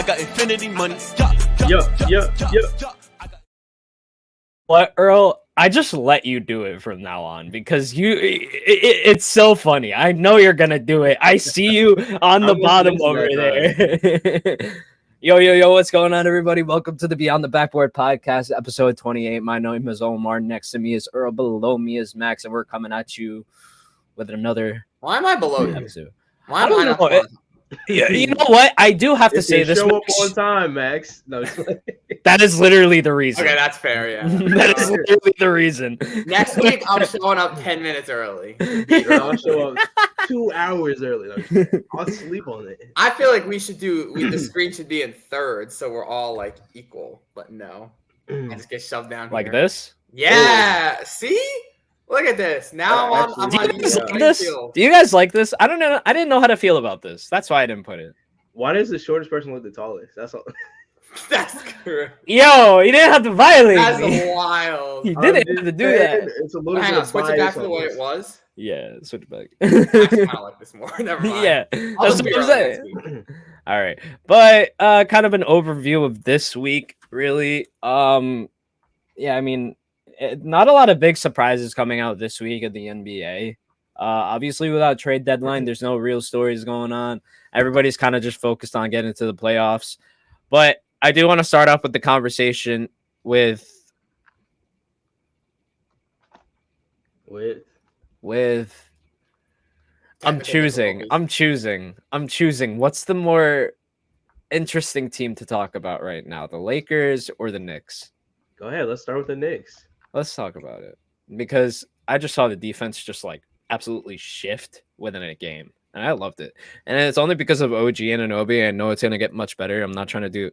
I got infinity money. What, Earl? I just let you do it from now on because it's so funny. I know you're gonna do it. I see you on the bottom over there. Yo, what's going on, everybody? Welcome to the Beyond the Backboard Podcast, episode 28. My name is Omar. Next to me is Earl. Below me is Max, and we're coming at you with another. Why am I below episode. You? Why am I not? Yeah, you know what? I do have to say this. Show up on time, Max. No, that is literally the reason. Okay, that's fair. Yeah, that is literally the reason. Next week, I'm showing up 10 minutes early. I'll show up 2 hours early. I'll sleep on it. I feel like the screen should be in thirds, so we're all like equal. But no, I just get shoved down like here. this. Yeah. Ooh. See. Look at this. Now I'm do you guys like this? Do you guys like this? I don't know. I didn't know how to feel about this. That's why I didn't put it. Why does the shortest person look the tallest? That's all. That's correct. Yo, you didn't have to violate That's me. Wild. You didn't have to do that. It's a little bit of switch it back to the way it was. Yeah, switch it back. I kind of like this more. Never mind. Yeah, that's what I'm saying. All right, but kind of an overview of this week, really. Yeah, I mean, not a lot of big surprises coming out this week at the NBA. Obviously, without trade deadline, there's no real stories going on. Everybody's kind of just focused on getting to the playoffs. But I do want to start off with the conversation with I'm choosing. What's the more interesting team to talk about right now, the Lakers or the Knicks? Go ahead. Let's start with the Knicks. Let's talk about it because I just saw the defense just like absolutely shift within a game, and I loved it. And it's only because of OG and Anunoby. I know it's gonna get much better. I'm not trying to do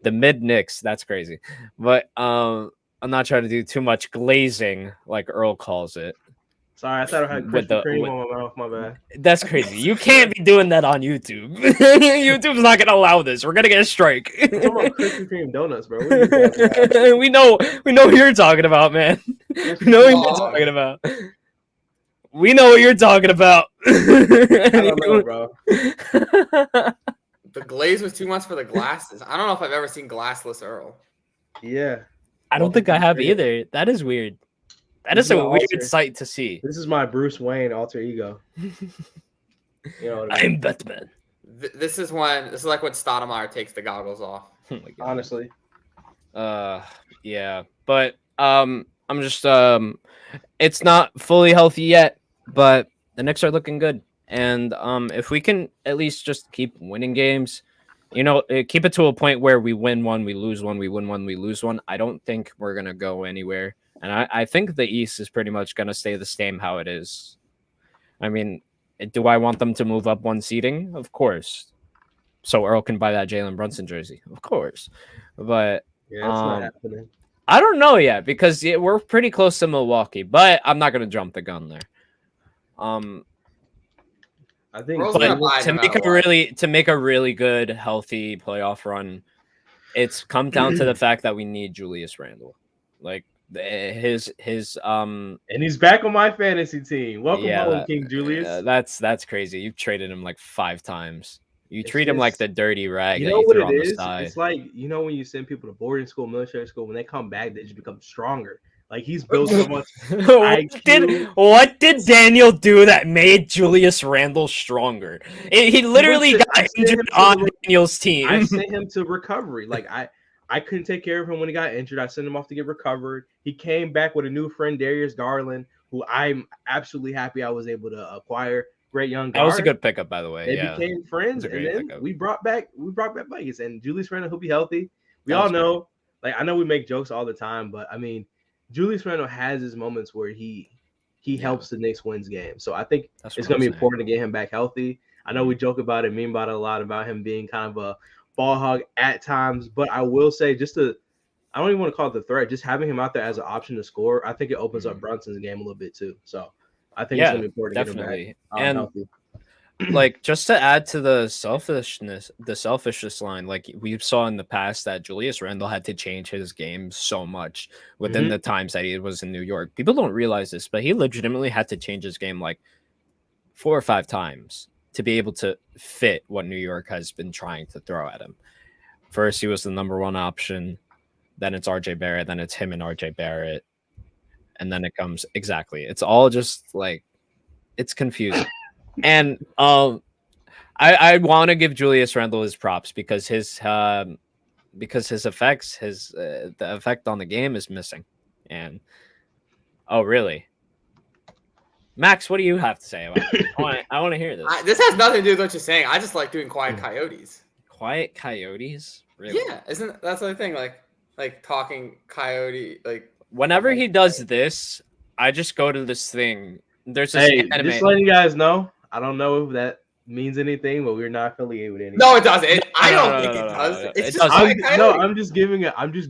the mid Knicks. That's crazy, but I'm not trying to do too much glazing, like Earl calls it. Sorry, I thought I had Krispy Kreme on my mouth. My bad. That's crazy. You can't be doing that on YouTube. YouTube's not gonna allow this. We're gonna get a strike. I'm talking about Krispy Kreme donuts, bro. We know who you're talking about, man. We know what you're talking about. We know what you're talking about. I don't know, bro. The glaze was too much for the glasses. I don't know if I've ever seen glassless Earl. Yeah. I don't think I have either. That is weird. That is a weird sight to see. This is my Bruce Wayne alter ego. You know what I mean? I'm Batman. This is like when Stoudemire takes the goggles off. Honestly. Yeah. But I'm just it's not fully healthy yet, but the Knicks are looking good. And if we can at least just keep winning games, keep it to a point where we win one, we lose one, we win one, we lose one, I don't think we're gonna go anywhere. And I think the East is pretty much going to stay the same how it is. I mean, do I want them to move up one seeding? Of course. So Earl can buy that Jalen Brunson jersey. Of course. But yeah, it's not happening. I don't know yet because we're pretty close to Milwaukee. But I'm not going to jump the gun there. I think to make a really good, healthy playoff run, it's come down to the fact that we need Julius Randle. Like, his and he's back on my fantasy team. Welcome home, King Julius. That's crazy. You've traded him like 5 times. You treat him like the dirty rag. You know what it is? It's like, when you send people to boarding school, military school, when they come back, they just become stronger. Like, he's built so much. What did Daniel do that made Julius Randle stronger? He literally got injured on Daniel's team. I sent him to recovery. Like, I couldn't take care of him when he got injured. I sent him off to get recovered. He came back with a new friend, Darius Garland, who I'm absolutely happy I was able to acquire. Great young guard. That was a good pickup, by the way. They became friends, and then we brought back Vegas. And Julius Randle, he'll be healthy. We all know, I know we make jokes all the time, but I mean, Julius Randle has his moments where he helps the Knicks win games. So I think it's going to be important to get him back healthy. I know we joke about it, meme about it a lot, about him being kind of a ball hog at times, but I will say I don't even want to call it the threat, just having him out there as an option to score, I think it opens up Brunson's game a little bit too. So I think it's going to be important definitely. to get him back and healthy. Like, just to add to the selfishness line, like we saw in the past that Julius Randle had to change his game so much within the times that he was in New York. People don't realize this, but he legitimately had to change his game like 4 or 5 times to be able to fit what New York has been trying to throw at him. First, he was the number one option. Then it's RJ Barrett. Then it's him and RJ Barrett. And then it comes exactly. It's all just like it's confusing. And I want to give Julius Randle his props because his effects, the effect on the game is missing. And oh, really? Max, what do you have to say about it? I want to hear this. This has nothing to do with what you're saying. I just like doing quiet coyotes. Quiet coyotes? Really? Yeah, isn't that's the thing? Like talking coyote. Like whenever he does this, I just go to this thing. There's this anime. Just letting you guys know. I don't know if that means anything, but we're not affiliated with anything. No, it doesn't. I don't think it does. It's just I'm just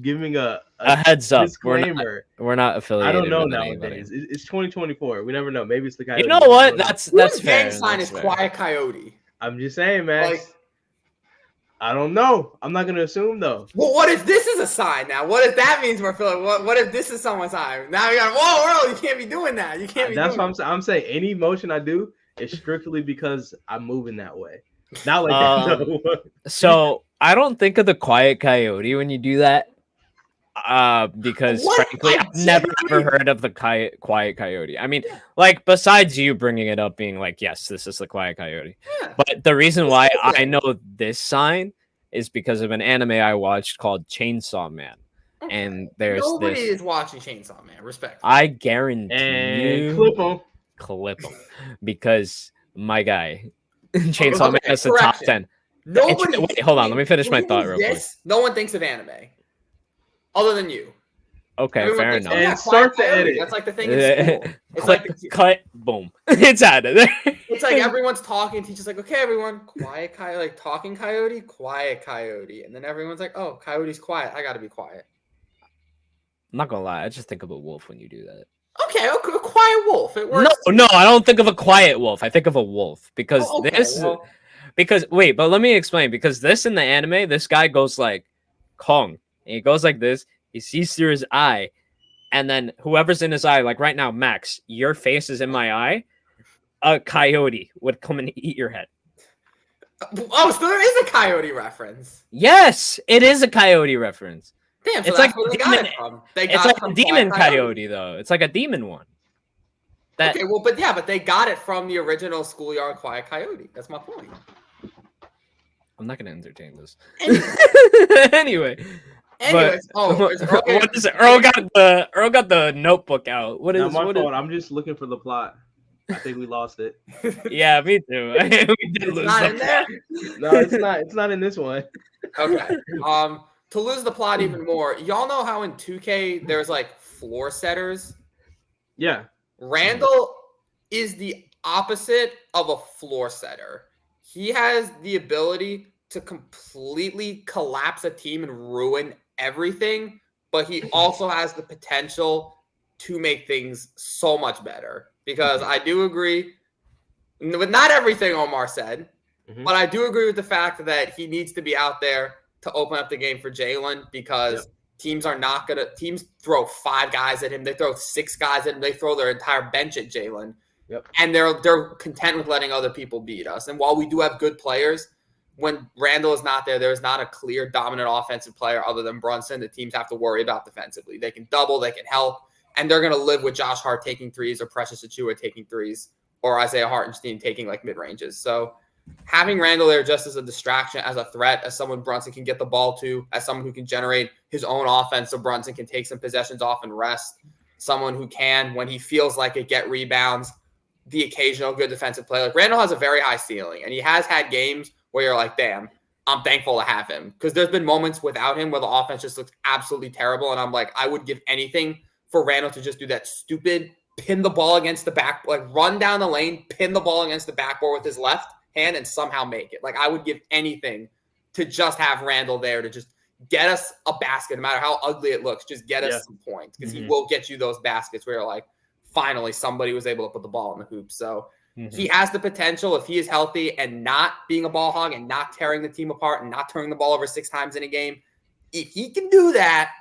giving a heads up. Disclaimer. We're not affiliated. I don't know nowadays. It's 2024. We never know. Maybe it's the guy. You know what? That's fair. Gang sign is quiet coyote. I'm just saying, man. Like, I don't know. I'm not gonna assume though. Well, what if this is a sign now? What if that means we're feeling? What if this is someone's sign? Now you got whoa, Earl, you can't be doing that. You can't be. That's what I'm saying. Any motion I do is strictly because I'm moving that way. Not like that. No. So I don't think of the quiet coyote when you do that. Because frankly, I've never ever heard of the quiet coyote. I mean, like besides you bringing it up, being like, yes, this is the quiet coyote. Yeah. But the reason why I know this sign is because of an anime I watched called Chainsaw Man. Okay. And there's nobody is watching Chainsaw Man. Respect. I guarantee you, clip him, because my guy, Chainsaw Man is the top 10. Nobody. Wait, hold on. Let me finish my thought real quick. No one thinks of anime. Other than you. Okay, fair enough. And start the edit. That's like the thing in school. It's like cut, boom. It's out of there. It's like everyone's talking. Teacher's like, okay, everyone, quiet coyote, like talking coyote, quiet coyote. And then everyone's like, oh, coyote's quiet. I got to be quiet. I'm not going to lie. I just think of a wolf when you do that. Okay, a quiet wolf. It works. No, I don't think of a quiet wolf. I think of a wolf because wait, but let me explain. Because this in the anime, this guy goes like Kong. And he goes like this. He sees through his eye. And then whoever's in his eye, like right now, Max, your face is in my eye. A coyote would come and eat your head. Oh, so there is a coyote reference. Yes, it is a coyote reference. Damn, so it's like where they got it from. It's like a demon coyote, though. It's like a demon one. Okay, well, but they got it from the original Schoolyard Quiet Coyote. That's my point. I'm not going to entertain this. Anyway. Anyways, what is it? Earl got the notebook out. What is not my fault. I'm just looking for the plot. I think we lost it. Yeah, me too. We did lose not in there. No, it's not. It's not in this one. Okay. To lose the plot even more, y'all know how in 2K there's like floor setters. Yeah. Randall is the opposite of a floor setter. He has the ability to completely collapse a team and ruin everything, but he also has the potential to make things so much better. Because I do agree with not everything Omar said, but I do agree with the fact that he needs to be out there to open up the game for Jalen because teams throw 5 guys at him. They throw 6 guys at him. They throw their entire bench at Jalen. Yep. And they're content with letting other people beat us. And while we do have good players, when Randall is not there, there's not a clear dominant offensive player other than Brunson that teams have to worry about defensively. They can double, they can help, and they're going to live with Josh Hart taking threes or Precious Achiuwa taking threes or Isaiah Hartenstein taking like mid-ranges. So having Randall there just as a distraction, as a threat, as someone Brunson can get the ball to, as someone who can generate his own offense so Brunson can take some possessions off and rest, someone who can, when he feels like it, get rebounds, the occasional good defensive play. Like Randall has a very high ceiling, and he has had games where you're like, damn, I'm thankful to have him. Because there's been moments without him where the offense just looks absolutely terrible. And I'm like, I would give anything for Randall to just do that stupid pin the ball against the back, like run down the lane, pin the ball against the backboard with his left hand and somehow make it. Like I would give anything to just have Randall there to just get us a basket, no matter how ugly it looks, just get us some points. Because he will get you those baskets where you're like, finally somebody was able to put the ball in the hoop. So he has the potential, if he is healthy and not being a ball hog and not tearing the team apart and not turning the ball over 6 times in a game, if he can do that,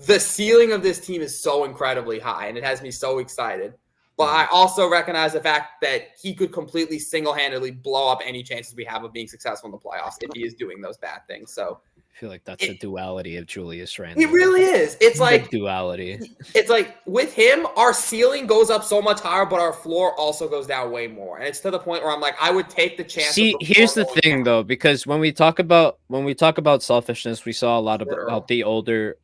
the ceiling of this team is so incredibly high, and it has me so excited. But I also recognize the fact that he could completely single-handedly blow up any chances we have of being successful in the playoffs if he is doing those bad things. So I feel like that's the duality of Julius Randle. It really is. It's like duality. It's like with him, our ceiling goes up so much higher, but our floor also goes down way more. And it's to the point where I'm like, I would take the chance. See, here's the thing, though, because when we talk about selfishness, we saw a lot about the older.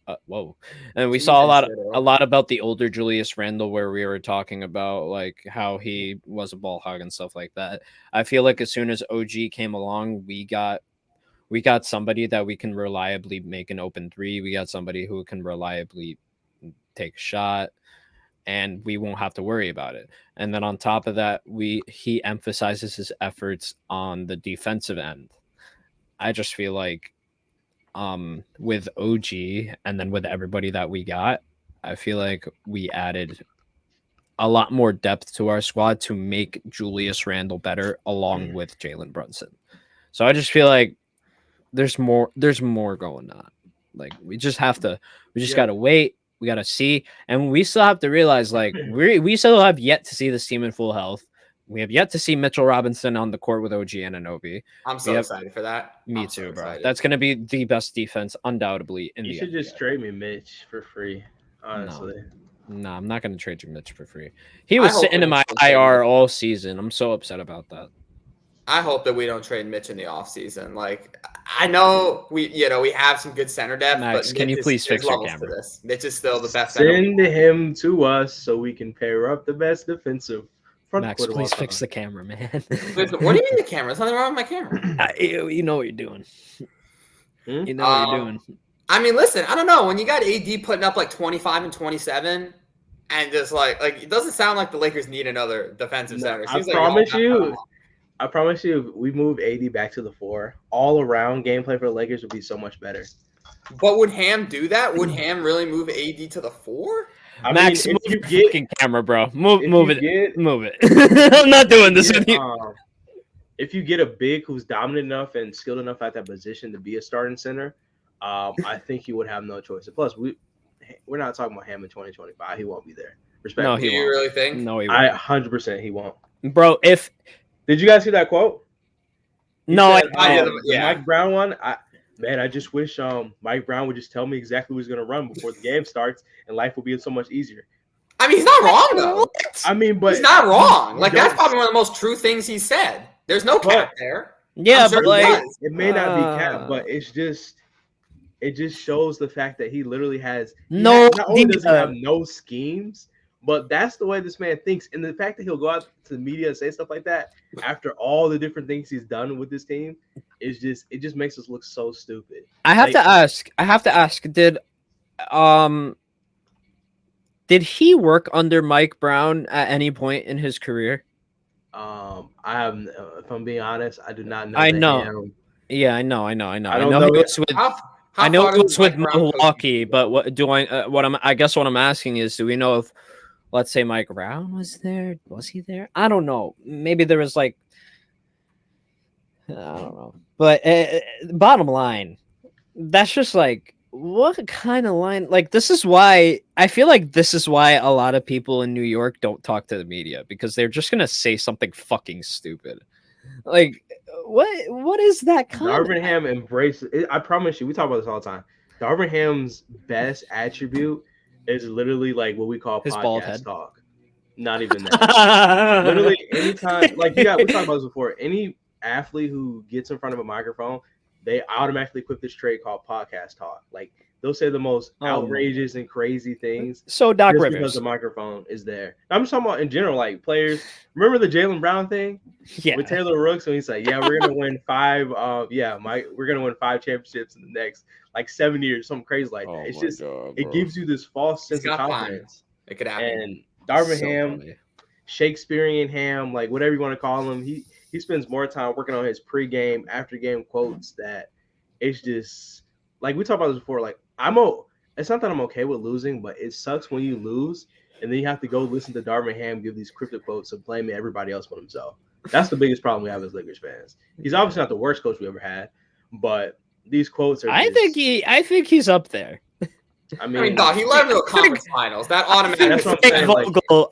And we saw a lot about the older Julius Randle, where we were talking about like how he was a ball hog and stuff like that. I feel like as soon as OG came along, we got somebody that we can reliably make an open three. We got somebody who can reliably take a shot, and we won't have to worry about it. And then on top of that, he emphasizes his efforts on the defensive end. I just feel like with OG and then with everybody that we got, I feel like we added a lot more depth to our squad to make Julius Randle better along with Jalen Brunson. So I just feel like there's more going on. Like we just gotta wait. We gotta see, and we still have to realize like we still have yet to see this team in full health. We have yet to see Mitchell Robinson on the court with OG and Anunoby. I'm so excited for that. Me too, bro. That's gonna be the best defense undoubtedly in the You should NBA. just trade me Mitch for free, honestly. No, I'm not gonna trade you Mitch for free. He was sitting in my IR all season. I'm so upset about that. I hope that we don't trade Mitch in the offseason. Like, I know we have some good center depth, Max, but can you please fix your camera? Mitch is still the best. Send him to us so we can pair up the best defensive front. Max, please fix the camera, man. Listen, what do you mean the camera? There's nothing wrong with my camera. You know what you're doing. You know what you're doing. I mean, listen, I don't know. When you got AD putting up like 25 and 27, and just like it doesn't sound like the Lakers need another defensive center. I promise you, if we move AD back to the 4, all around gameplay for the Lakers would be so much better. But would Ham do that? Would Ham really move AD to the 4? Max, move your fucking camera, bro. Move it. I'm not doing this with you. If you get a big who's dominant enough and skilled enough at that position to be a starting center, I think he would have no choice. Plus, we're not talking about Ham in 2025. He won't be there. Respect. No, he won't. You really think? No, he won't. 100% he won't. Bro, Did you guys see that quote? Mike Brown one. I just wish Mike Brown would just tell me exactly who's going to run before the game starts, and life will be so much easier. I mean, he's not wrong though. I mean, but he's not wrong. Like that's probably one of the most true things he said. There's no cap there. Yeah, but like it may not be cap, but it just shows the fact that he literally has not only does he have no schemes, but that's the way this man thinks. And the fact that he'll go out to the media and say stuff like that after all the different things he's done with this team is it just makes us look so stupid. I have to ask, did he work under Mike Brown at any point in his career? If I'm being honest, I do not know. I know. Yeah, I know. I know he was with I know it was with Milwaukee, but I guess what I'm asking is, do we know if, let's say, Mike Brown was there? Was he there? I don't know. Maybe there was I don't know. But bottom line, that's just what kind of line? This is why I feel like this is why a lot of people in New York don't talk to the media, because they're just gonna say something fucking stupid. What is that kind Darvin Ham embraces it. I promise you, we talk about this all the time. Darvin Ham's best attribute is literally what we call his podcast bald head talk. Not even that. Literally, anytime, we talked about this before. Any athlete who gets in front of a microphone, they automatically equip this trait called podcast talk. They'll say the most outrageous and crazy things. So Doc just Rivers, because the microphone is there. I'm just talking about in general, players. Remember the Jaylen Brown thing? Yeah. With Taylor Rooks, when he's like, "Yeah, we're gonna win 5. We're gonna win 5 championships in the next 7 years, something crazy like that." It's just it gives you this false sense of confidence. It could happen. And Darvin Ham, funny. Shakespearean Ham, whatever you want to call him, he spends more time working on his pregame, after game quotes that it's just we talked about this before. It's not that I'm okay with losing, but it sucks when you lose and then you have to go listen to Darvin Ham give these cryptic quotes and blame everybody else but himself. That's the biggest problem we have as Lakers fans. He's obviously not the worst coach we ever had, but these quotes are. I think he's up there. I mean, he led him to a conference finals. That automatically.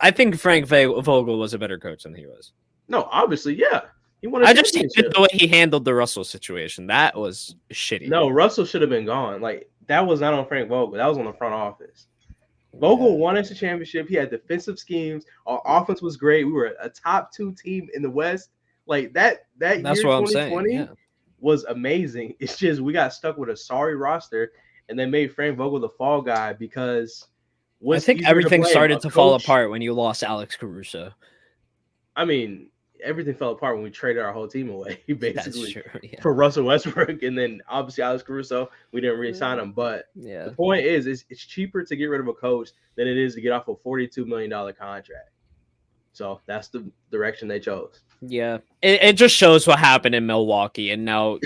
I think Frank Vogel was a better coach than he was. No, obviously, yeah. I just hated the way he handled the Russell situation. That was shitty. No, Russell should have been gone. Like, that was not on Frank Vogel. That was on the front office. Vogel won us the championship. He had defensive schemes. Our offense was great. We were a top 2 team in the West. Like, that year, 2020, was amazing. It's just we got stuck with a sorry roster, and they made Frank Vogel the fall guy because I think everything started to fall apart when you lost Alex Caruso. I mean, everything fell apart when we traded our whole team away, basically, for Russell Westbrook, and then obviously Alex Caruso, we didn't re-sign him. But the point is, it's cheaper to get rid of a coach than it is to get off a $42 million contract. So that's the direction they chose. Yeah, it just shows what happened in Milwaukee, and now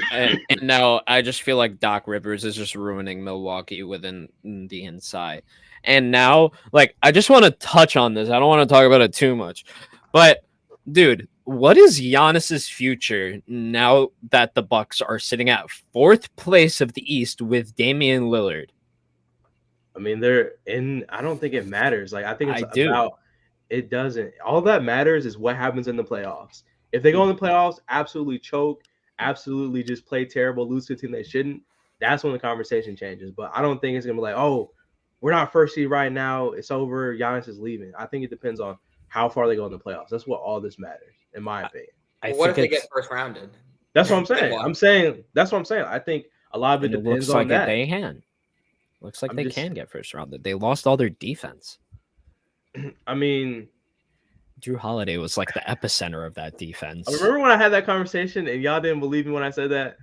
I just feel like Doc Rivers is just ruining Milwaukee within the inside. And now, like, I just want to touch on this. I don't want to talk about it too much, but dude, what is Giannis's future now that the Bucks are sitting at 4th place of the East with Damian Lillard? I mean, they're in. I don't think it matters. Like, I think it's about. It doesn't. All that matters is what happens in the playoffs. If they go in the playoffs, absolutely choke, absolutely just play terrible, lose to a team they shouldn't, that's when the conversation changes. But I don't think it's going to be like, oh, we're not first seed right now. It's over. Giannis is leaving. I think it depends on how far they go in the playoffs. That's what all this matters, in my opinion. What if they get first rounded? That's what I'm saying. That's what I'm saying. I think a lot of it depends on that. They can. Looks like they can get first rounded. They lost all their defense. I mean, Drew Holiday was like the epicenter of that defense. I remember when I had that conversation and y'all didn't believe me when I said that?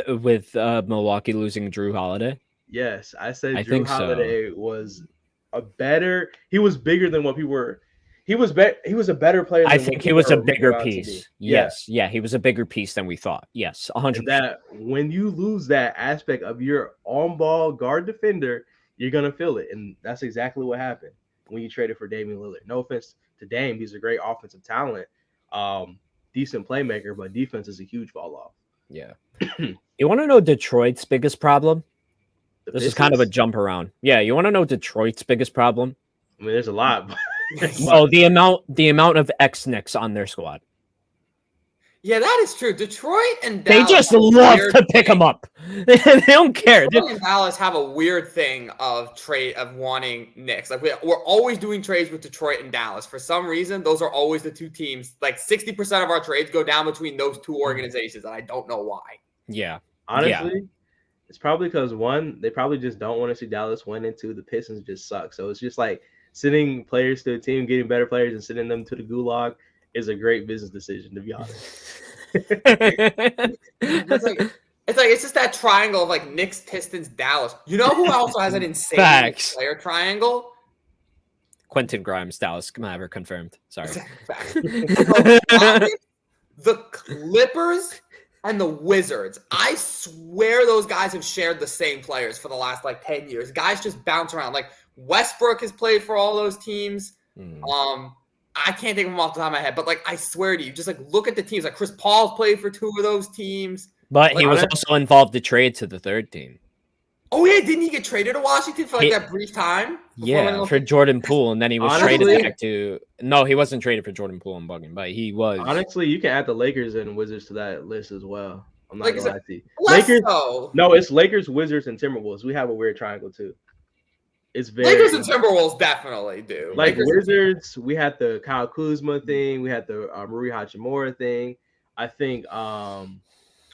With Milwaukee losing Drew Holiday? Yes, I said Drew Holiday was he was bigger than what people were. He was a better player. I think he was a bigger piece. Yes. Yeah, he was a bigger piece than we thought. Yes, 100%. That when you lose that aspect of your on-ball guard defender, you're going to feel it. And that's exactly what happened when you traded for Damian Lillard. No offense to Dame. He's a great offensive talent, decent playmaker, but defense is a huge fall off. Yeah. You want to know Detroit's biggest problem? This is kind of a jump around. Yeah, you want to know Detroit's biggest problem? I mean, there's a lot. Oh, the amount of ex-Knicks on their squad. Yeah, that is true. Detroit and Dallas, they just love to pick them up. They don't care. Detroit and Dallas have a weird thing of wanting Knicks. Like we're always doing trades with Detroit and Dallas. For some reason, those are always the two teams. Like 60% of our trades go down between those two organizations, and I don't know why. Yeah, honestly, it's probably because one, they probably just don't want to see Dallas win, and two, the Pistons just suck. So it's just like sending players to a team, getting better players, and sending them to the gulag is a great business decision, to be honest. It's just that triangle of like Knicks, Pistons, Dallas. You know who also has an insane player triangle? Quentin Grimes, Dallas Maverick confirmed. Sorry. The Clippers and the Wizards. I swear those guys have shared the same players for the last like 10 years. Guys just bounce around. Like Westbrook has played for all those teams. I can't think of them off the top of my head, but like I swear to you, just like look at the teams. Like Chris Paul's played for two of those teams, but he was also involved to trade to the third team. Oh yeah, didn't he get traded to Washington for like that brief time? Yeah, for Jordan Poole, and then he was traded back to. No, he wasn't traded for Jordan Poole. I'm bugging, but he was. Honestly, you can add the Lakers and Wizards to that list as well. I'm not gonna lie to you. Lakers, no, it's Lakers, Wizards, and Timberwolves. We have a weird triangle too. It's very Lakers and Timberwolves definitely do. Like Wizards, we had the Kyle Kuzma thing, we had the Rui Hachimura thing. I think and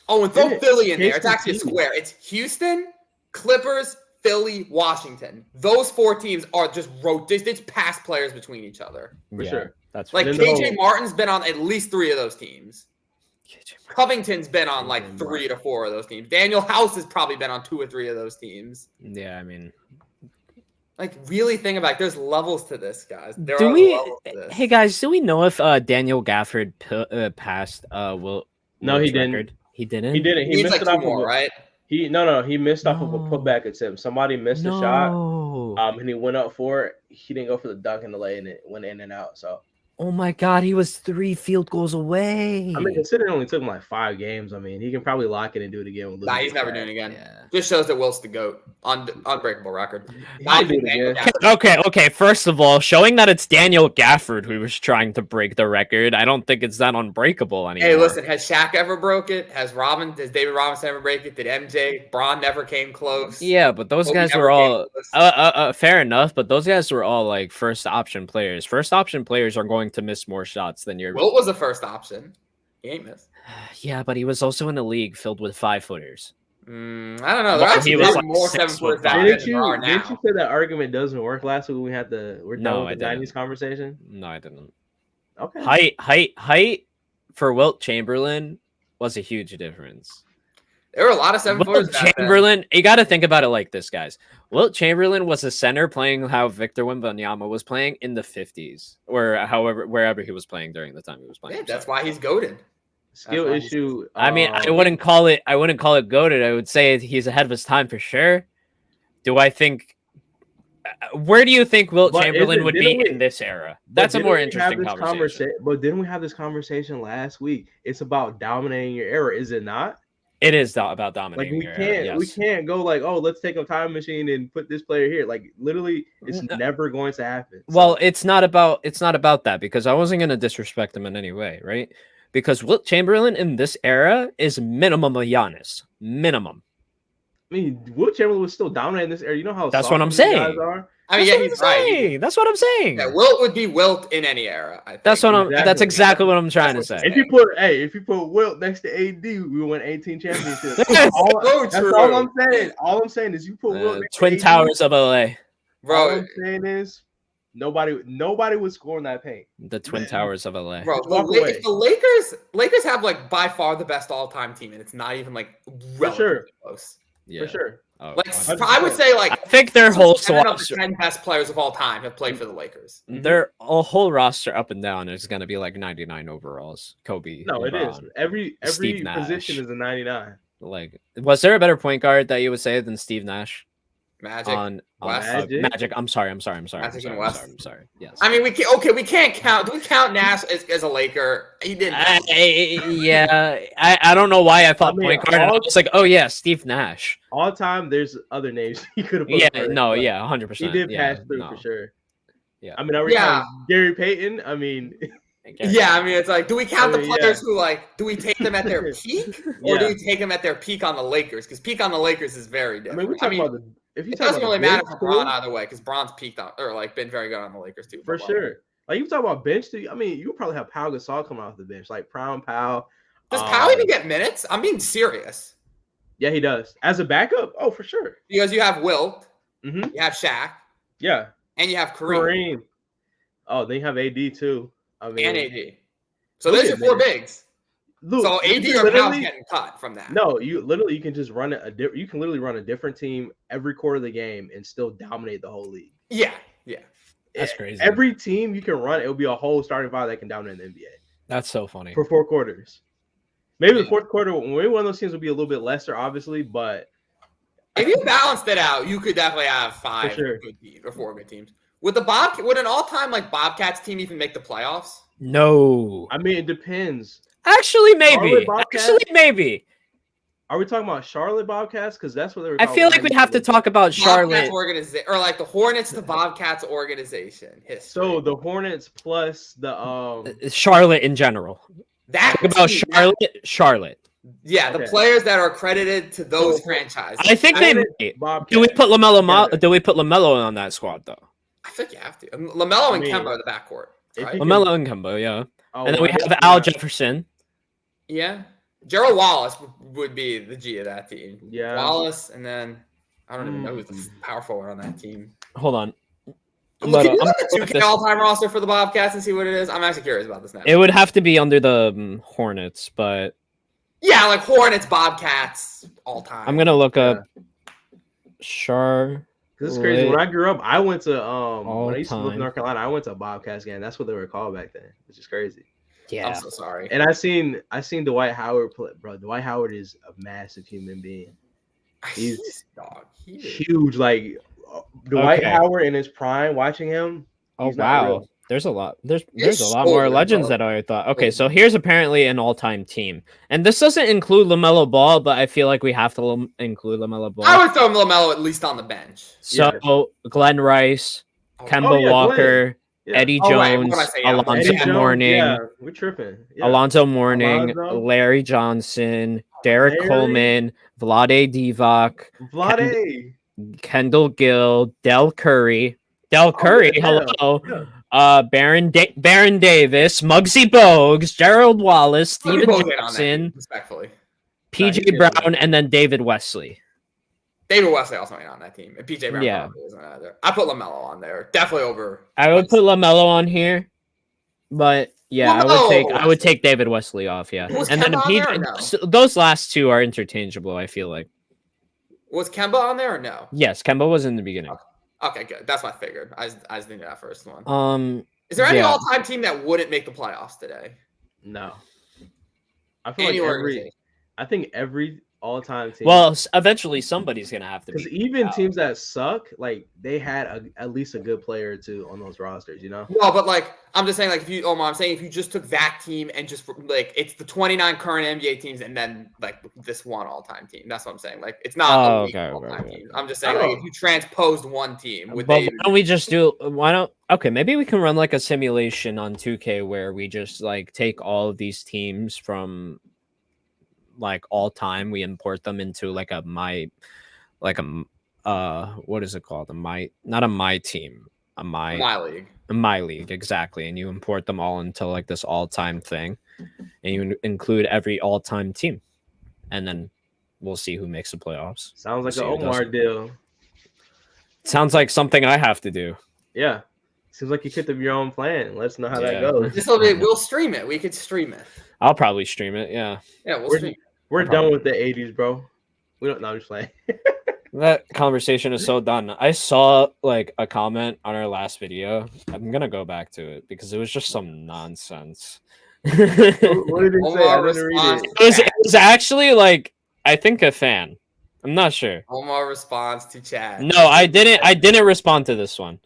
throw Philly in there. It's actually a square. It's Houston, Clippers, Philly, Washington. Those four teams are just it's past players between each other. For sure. That's like KJ Martin's been on at least 3 of those teams. Covington's been on like 3 to 4 of those teams. Daniel House has probably been on 2 or 3 of those teams. Yeah, I mean, like really think about it. There's levels to this, guys. Hey guys, do we know if Daniel Gafford passed No, he didn't. Record? He didn't. He didn't. He missed like it off more, right? He missed off of a putback attempt. Somebody missed a shot. And he went up for it. He didn't go for the dunk and the lay, and it went in and out. So Oh my God, he was 3 field goals away. I mean, considering it only took him like 5 games, I mean, he can probably lock it and do it again. Nah, he's never doing it again. Yeah. Just shows that Wilt's the GOAT. Unbreakable record. Okay. First of all, showing that it's Daniel Gafford who was trying to break the record, I don't think it's that unbreakable anymore. Hey, listen, has Shaq ever broke it? Does David Robinson ever break it? Did MJ? Braun never came close. Yeah, but those guys were all fair enough, but those guys were all like first option players. First option players are going to miss more shots than your. Wilt was the first option. He ain't missed. Yeah, but he was also in a league filled with 5-footers. I don't know. There actually was like more 7-footers back then than there are now. Didn't you say that argument doesn't work last week when we had we're done with the 90s conversation? No, I didn't. Okay. Height for Wilt Chamberlain was a huge difference. There were a lot of 7-footers. Chamberlain, you got to think about it like this, guys. Wilt Chamberlain was a center playing how Victor Wembanyama was playing in the 50s, or wherever he was playing during the time he was playing. Yeah, that's why he's goated. Skill issue. I mean, I wouldn't call it goated. I would say he's ahead of his time for sure. Do I think? Where do you think Wilt Chamberlain would be in this era? That's a more interesting conversation. But didn't we have this conversation last week? It's about dominating your era, is it not? It is about dominating. Like we can't go like, oh, let's take a time machine and put this player here. Like literally, it's never going to happen. So. Well, it's not about that because I wasn't going to disrespect him in any way, right? Because Wilt Chamberlain in this era is minimum a Giannis. Minimum. I mean, Wilt Chamberlain was still dominating this era. You know how that's what I'm saying. Guys are? I mean, yeah, he's right. That's what I'm saying. Yeah, Wilt would be Wilt in any era. I think. That's exactly what I'm trying to say. If you put Wilt next to AD, we win 18 championships. That's all I'm saying. All I'm saying is you put Wilt next Twin to Towers of LA. Bro, all I'm saying is nobody was scoring that paint. The Twin Towers of LA. Bro, if the Lakers have like by far the best all-time team, and it's not even like relatively close. Yeah. For sure. Oh, I would say I think their whole 7 of the 10 best players of all time have played for the Lakers. Their whole roster up and down is going to be like 99 overalls. Kobe. No, LeBron, it is. Every position is a 99. Like, was there a better point guard that you would say than Steve Nash? Magic. Magic. I'm sorry. Magic and West. I'm sorry. Yes. I mean, we can't count. Do we count Nash as a Laker? He didn't. I don't know why I thought point guard. I was like, oh yeah, Steve Nash. All time, there's other names he could have. 100%. He did pass through for sure. Yeah. I mean, are we counting Gary Payton? I mean. Yeah, I mean, it's like, do we count the players who do we take them at their peak, or do we take them at their peak on the Lakers? Because peak on the Lakers is very different. I mean, we're talking about it doesn't really matter for Braun either way, because Braun's peaked on or been very good on the Lakers too. For sure. Like you talk about bench too. I mean, you probably have Pau Gasol coming off the bench, like Powell. Does Pau even get minutes? I'm being serious. Yeah, he does. As a backup, oh for sure. Because you have Wilt, you have Shaq, and you have Kareem. Oh, then you have AD too. I mean, and AD. So there's your 4 bigs. Luke, so AD or Powell's getting cut from that. No, you can just run you can literally run a different team every quarter of the game and still dominate the whole league. Yeah. That's crazy. Every team you can run, it'll be a whole starting five that can dominate the NBA. That's so funny. For 4 quarters. Maybe the fourth quarter, maybe one of those teams will be a little bit lesser, obviously, but if you balanced it out, you could definitely have 5 good teams or 4 good teams. Would an all-time Bobcats team even make the playoffs? No. I mean, it depends. Actually, maybe. Are we talking about Charlotte Bobcats? Because that's what they were. I feel like we have to talk about Charlotte organization, or like the Hornets, the Bobcats organization history. So the Hornets plus the Charlotte in general. Talk about Charlotte. Yeah, the players that are credited to those franchises. I think they may. Do we put LaMelo? Do we put LaMelo on that squad though? I think you have to. LaMelo and Kemba are the backcourt. Right? LaMelo and Kemba, yeah. And then we have Al Jefferson. Yeah. Gerald Wallace would be the G of that team. Yeah. Wallace, and then I don't even know who's the power forward on that team. Hold on. Can you look at the 2K all-time roster for the Bobcats and see what it is? I'm actually curious about this now. It would have to be under the Hornets, but... Yeah, like Hornets, Bobcats, all-time. I'm going to look up Charlotte. This is crazy. When I grew up, I went to when I used to live in North Carolina, I went to a Bobcats game. That's what they were called back then, which is crazy. Yeah, I'm so sorry. And I seen Dwight Howard play, bro. Dwight Howard is a massive human being. He's huge. Like Dwight Howard in his prime, watching him. Oh wow, There's a lot. There's a lot more legends than I thought. Okay, so here's apparently an all-time team, and this doesn't include LaMelo Ball, but I feel like we have to include LaMelo Ball. I would throw LaMelo at least on the bench. So Glenn Rice, Kemba Walker, Eddie Jones, Alonzo Mourning. Yeah, we're tripping. Yeah. Alonzo Mourning, Larry Johnson, Derek Coleman, Vlade Divac, Kendall Gill, Del Curry. Hello. Yeah. Baron Davis, Muggsy Bogues, Gerald Wallace, Steven Jackson, respectfully, PJ Brown, and then David Wesley. David Wesley also ain't on that team. And PJ Brown probably isn't either. I put LaMelo on there. Definitely over. I would put LaMelo on here, but yeah, I would take David Wesley off. Yeah, and then PJ. Those last two are interchangeable. I feel like. Was Kemba on there or no? Yes, Kemba was in the beginning. Okay, good. That's what I figured. I just didn't do that first one. Is there any all-time team that wouldn't make the playoffs today? No. I feel I think every all-time team. Well, eventually somebody's gonna have to. Because even teams that suck, like they had at least a good player or two on those rosters, you know. No, but like I'm just saying, like if you just took that team and just like it's the 29 current NBA teams and then like this one all-time team. That's what I'm saying. Like it's not all-time teams. I'm just saying like if you transposed one team, why don't we just do? Okay, maybe we can run like a simulation on 2K where we just like take all of these teams from like all time, we import them into like what is it called? My league, exactly. And you import them all into like this all-time thing, and you include every all-time team, and then we'll see who makes the playoffs. Sounds like an Omar deal. Sounds like something I have to do. Yeah. Seems like you picked up your own plan. Let's know how that goes. We'll stream it. We could stream it. I'll probably stream it. Yeah. Yeah, we'll stream it. We're done with the 80s, bro. We don't know. I'm just playing. That conversation is so done. I saw like a comment on our last video. I'm gonna go back to it because it was just some nonsense. What did it say? I didn't read it. It was actually like I think a fan. I'm not sure. Omar responds to chat. No, I didn't respond to this one.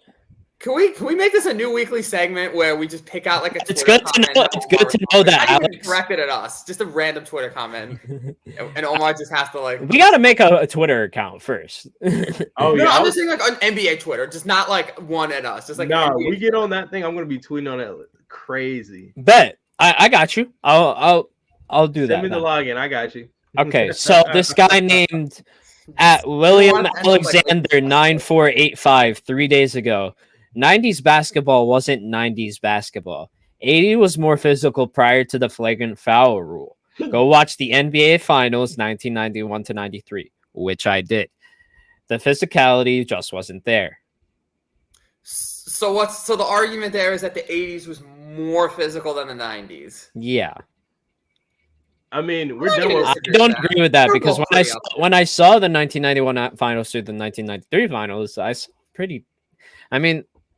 Can we make this a new weekly segment where we just pick out like a Twitter It's good to know that Alex corrected at us. Just a random Twitter comment. And Omar just has to like we gotta make a Twitter account first. I'm just saying like on NBA Twitter, just not like one at us. Just like we get on that thing, I'm gonna be tweeting on it crazy. Bet. I got you. I'll do that. Send me the login, I got you. Okay, so this guy named at William Alexander 9485 3 days ago. 90s basketball wasn't 90s basketball. 80 was more physical prior to the flagrant foul rule. Go watch the NBA Finals 1991 to 93, which I did. The physicality just wasn't there. So the argument there is that the 80s was more physical than the 90s. Yeah. I mean, I don't agree with that because when I saw the 1991 finals to the 1993 finals,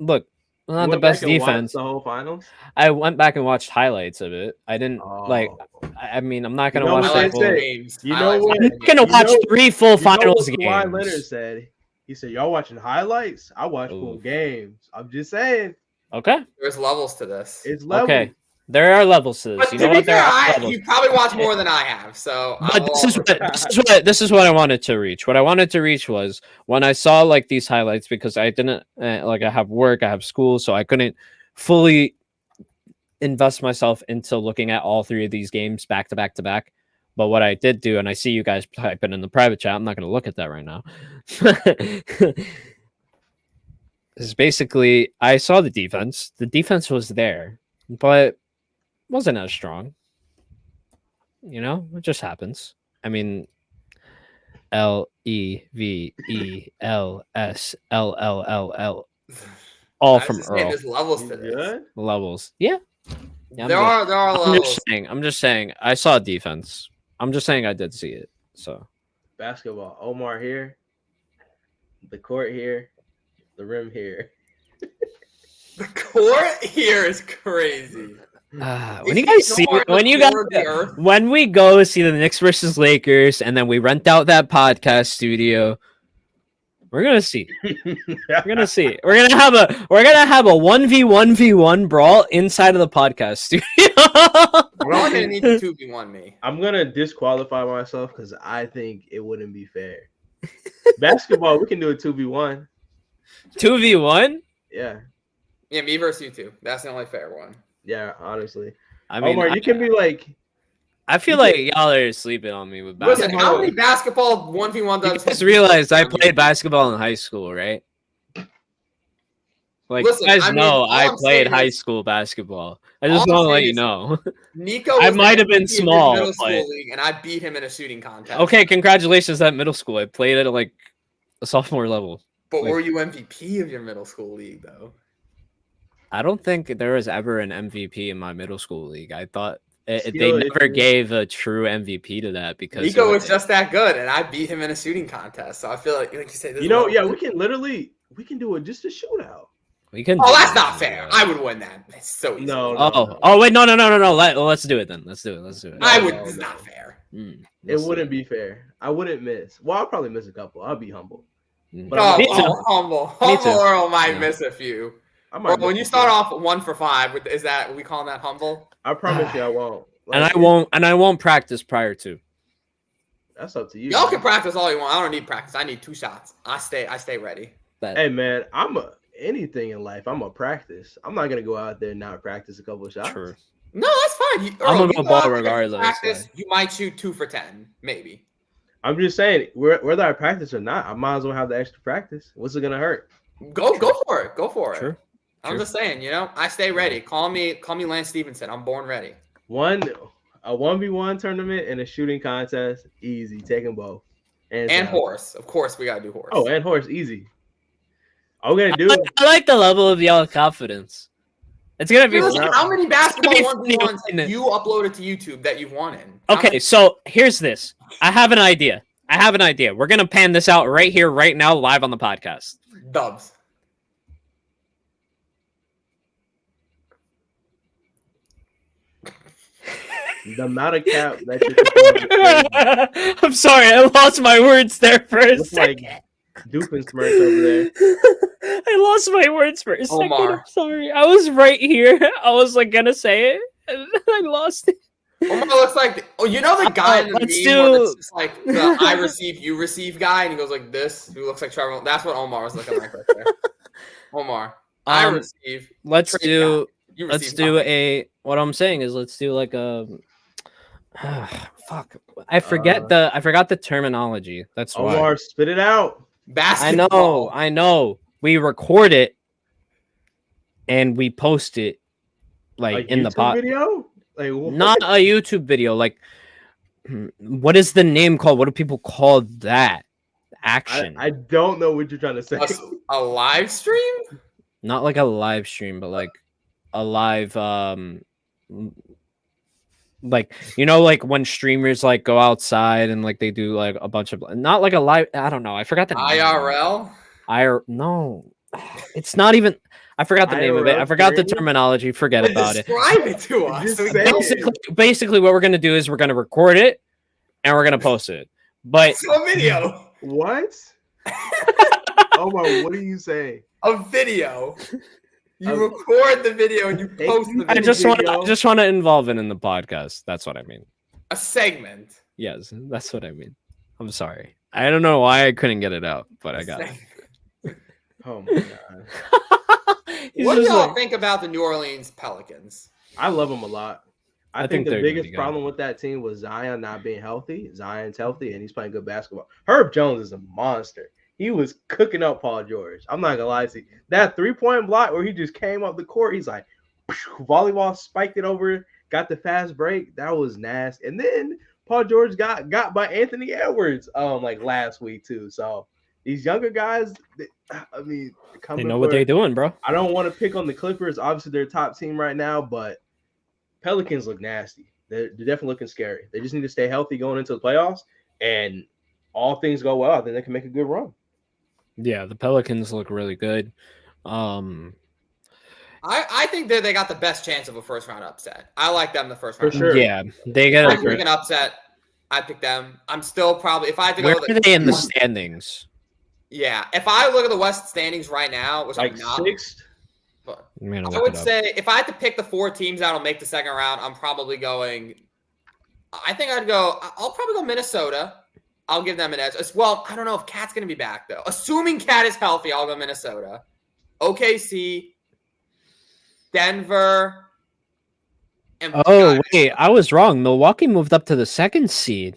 look, not the best defense. The whole finals. I went back and watched highlights of it. I didn't I'm not gonna watch the whole games. I'm gonna watch 3 full finals games. Kawhi Leonard said. He said, "Y'all watching highlights? I watch full games." I'm just saying. Okay. There's levels to this. It's levels. Okay. There are levels to this. But you know what? You probably watch more than I have. So, but this is what I wanted to reach. What I wanted to reach was when I saw like these highlights because I didn't I have work, I have school, so I couldn't fully invest myself into looking at all 3 of these games back to back to back. But what I did do, and I see you guys typing in the private chat, I'm not going to look at that right now. Is basically I saw the defense. The defense was there, but wasn't as strong. You know, it just happens. I mean, LEVELSLLLL, all from Earl. There's levels to this. Levels, yeah. There are levels. I'm just saying. I saw defense. I'm just saying I did see it. So, basketball. Omar here, the court here, the rim here. The court here is crazy. When we go see the Knicks versus Lakers, and then we rent out that podcast studio, We're gonna see. We're gonna see. We're gonna have a 1v1v1 brawl inside of the podcast studio. We're only gonna need to 2v1 me. I'm gonna disqualify myself because I think it wouldn't be fair. Basketball, we can do a 2v1. 2v1? Yeah. Yeah, me versus you two. That's the only fair one. Yeah, honestly. I mean, Omar, you can be like. I feel like y'all are sleeping on me with basketball. Listen, how many basketball 1v1 does? You guys realize I played basketball in high school, right? Like, listen, you guys know I played high school basketball. I just want to let you know. Nico, I might have been small, middle school league, and I beat him in a shooting contest. Okay, congratulations at middle school. I played at like a sophomore level. But were you MVP of your middle school league, though? I don't think there was ever an MVP in my middle school league. I thought they never gave a true MVP to that because Nico was just that good, and I beat him in a shooting contest. So I feel like you said, we can do just a shootout. We can. Oh, that's not fair. I would win that. It's so easy. No. Oh wait, no. Let's do it then. Let's do it. I would. It's not fair. It wouldn't be fair. I wouldn't miss. Well, I'll probably miss a couple. I'll be humble. But humble Earl might miss a few. When you start off 1 for 5, is that we calling that humble? I promise you, I won't. And I won't practice prior to. That's up to you. Y'all can practice all you want. I don't need practice. I need 2 shots. I stay ready. Hey man, anything in life. I'm a practice. I'm not gonna go out there and not practice a couple of shots. True. No, that's fine. I'm gonna go ball regardless. Practice, you might shoot 2 for 10, maybe. I'm just saying, whether I practice or not, I might as well have the extra practice. What's it gonna hurt? Go for it. Go for it. Sure. I'm just saying, I stay ready. Call me Lance Stevenson. I'm born ready. A 1v1 tournament and a shooting contest, easy. Take them both. And horse. Of course, we gotta do horse. Oh, and horse, easy. All we're gonna do. I like the level of y'all confidence. It's gonna be. How many basketball 1v1s have you uploaded to YouTube that you've won in? Okay, so here's this. I have an idea. We're gonna pan this out right here, right now, live on the podcast. Dubs. The amount of cap that you're I'm sorry, I lost my words there for a second. Like Dupin smirks over there. I lost my words for a second. Omar. I'm sorry. I was right here. I was like gonna say it, and I lost it. Omar looks like the guy in the meme where it's just like the I receive, you receive guy, and he goes like this. Who looks like Trevor? That's what Omar was looking like right there. Omar, I receive. Let's do guy. What I'm saying is let's do like a. Fuck! I forgot the terminology. That's why. Omar, spit it out. Basketball. I know. We record it and we post it like in the pot video. Like not a YouTube video. Like, what is the name called? What do people call that? Action. I don't know what you're trying to say. A live stream? Not like a live stream, but like a live like like when streamers like go outside and like they do like a bunch of not like a live. I don't know. I forgot the name. IRL. No, it's not even. I forgot the name of it. I forgot the terminology. Forget about it. Describe it to us. Basically, what we're gonna do is we're gonna record it and we're gonna post it. But it's a video. What? Omar, what are you saying? A video. You record the video and you post the video. I just want to involve it in the podcast. That's what I mean. A segment. Yes, that's what I mean. I'm sorry. I don't know why I couldn't get it out, but I got it. Oh my god. What do y'all think about the New Orleans Pelicans? I love them a lot. I think the biggest problem with that team was Zion not being healthy. Zion's healthy and he's playing good basketball. Herb Jones is a monster. He was cooking up Paul George. I'm not gonna lie to you. That 3-point block where he just came up the court, he's like volleyball, spiked it over, got the fast break. That was nasty. And then Paul George got by Anthony Edwards like last week too. So these younger guys, they know what they're doing, bro. I don't want to pick on the Clippers. Obviously, they're top team right now, but Pelicans look nasty. They're definitely looking scary. They just need to stay healthy going into the playoffs, and all things go well, then they can make a good run. Yeah, the Pelicans look really good. I think that they got the best chance of a first round upset. I like them the first round. For sure. Yeah, they got an upset. I pick them. I'm still probably if I had to Where go. Are they in the standings? Yeah, if I look at the West standings right now, which like I'm not, sixth. But I would say if I had to pick the 4 teams that'll make the second round, I'm probably going. I think I'll probably go Minnesota. I'll give them an edge. Well, I don't know if Cat's going to be back, though. Assuming Cat is healthy, I'll go Minnesota. OKC, Denver, and wait, I was wrong. Milwaukee moved up to the 2nd seed.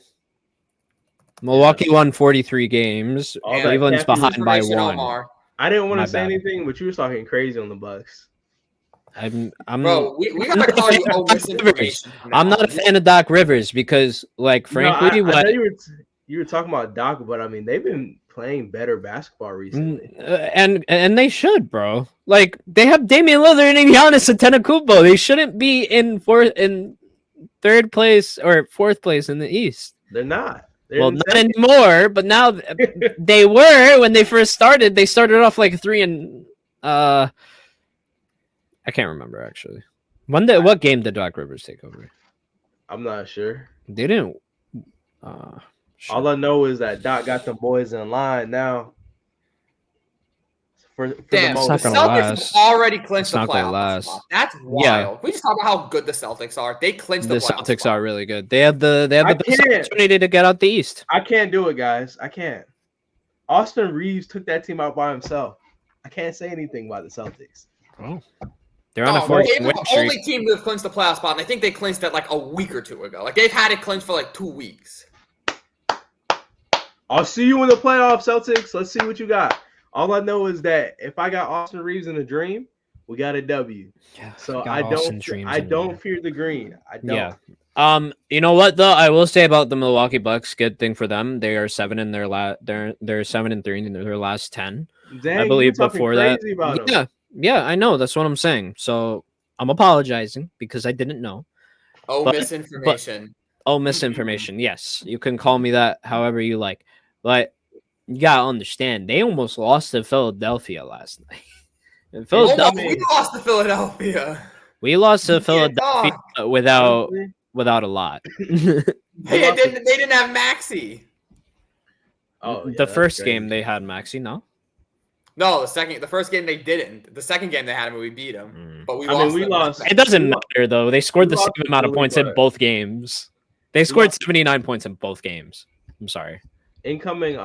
Milwaukee won 43 games. Cleveland's behind by 1. Omar. I didn't want to say anything, but you were talking crazy on the Bucks. Bro, we gotta call you misinformation. I'm not a fan of Doc Rivers because, like, frankly, I know you were talking about Doc, but I mean they've been playing better basketball recently, and they should, bro. Like, they have Damian Lillard and Giannis Antetokounmpo. They shouldn't be in 3rd place or 4th place in the East. They're not. Well, not anymore, but now they were when they first started. They started off like 3 and I can't remember actually. What game did Doc Rivers take over? I'm not sure. They didn't. All I know is that Doc got them boys in line now. Damn, the Celtics already clinched the playoffs. That's wild. Yeah. We just talk about how good the Celtics are. They clinched the playoffs. The Celtics are really good. They have the best opportunity to get out the East. I can't do it, guys. I can't. Austin Reeves took that team out by himself. I can't say anything about the Celtics. Oh. They're on a 4-game win streak. The only team that clinched the playoff spot, and I think they clinched it like a week or 2 ago. Like, they've had it clinched for like 2 weeks. I'll see you in the playoffs, Celtics. Let's see what you got. All I know is that if I got Austin Reeves in a dream, we got a W. Yeah, so I don't fear the green. I don't. Yeah. You know what though? I will say about the Milwaukee Bucks, good thing for them. They are 7 in their they're 7-3 in their last 10. Dang, I believe before that. Yeah, I know. That's what I'm saying. So I'm apologizing because I didn't know. Misinformation. Misinformation. Yes, you can call me that however you like, but you gotta understand, they almost lost to Philadelphia last night. We lost to Philadelphia. We lost to Philadelphia without a lot. They didn't have Maxey. Oh, yeah, the first game they had Maxey, no? No, the first game they didn't. The second game they had him, we beat them. But we lost. It doesn't matter though. They scored the same amount of points in both games. They scored 79 points in both games. I'm sorry. Incoming,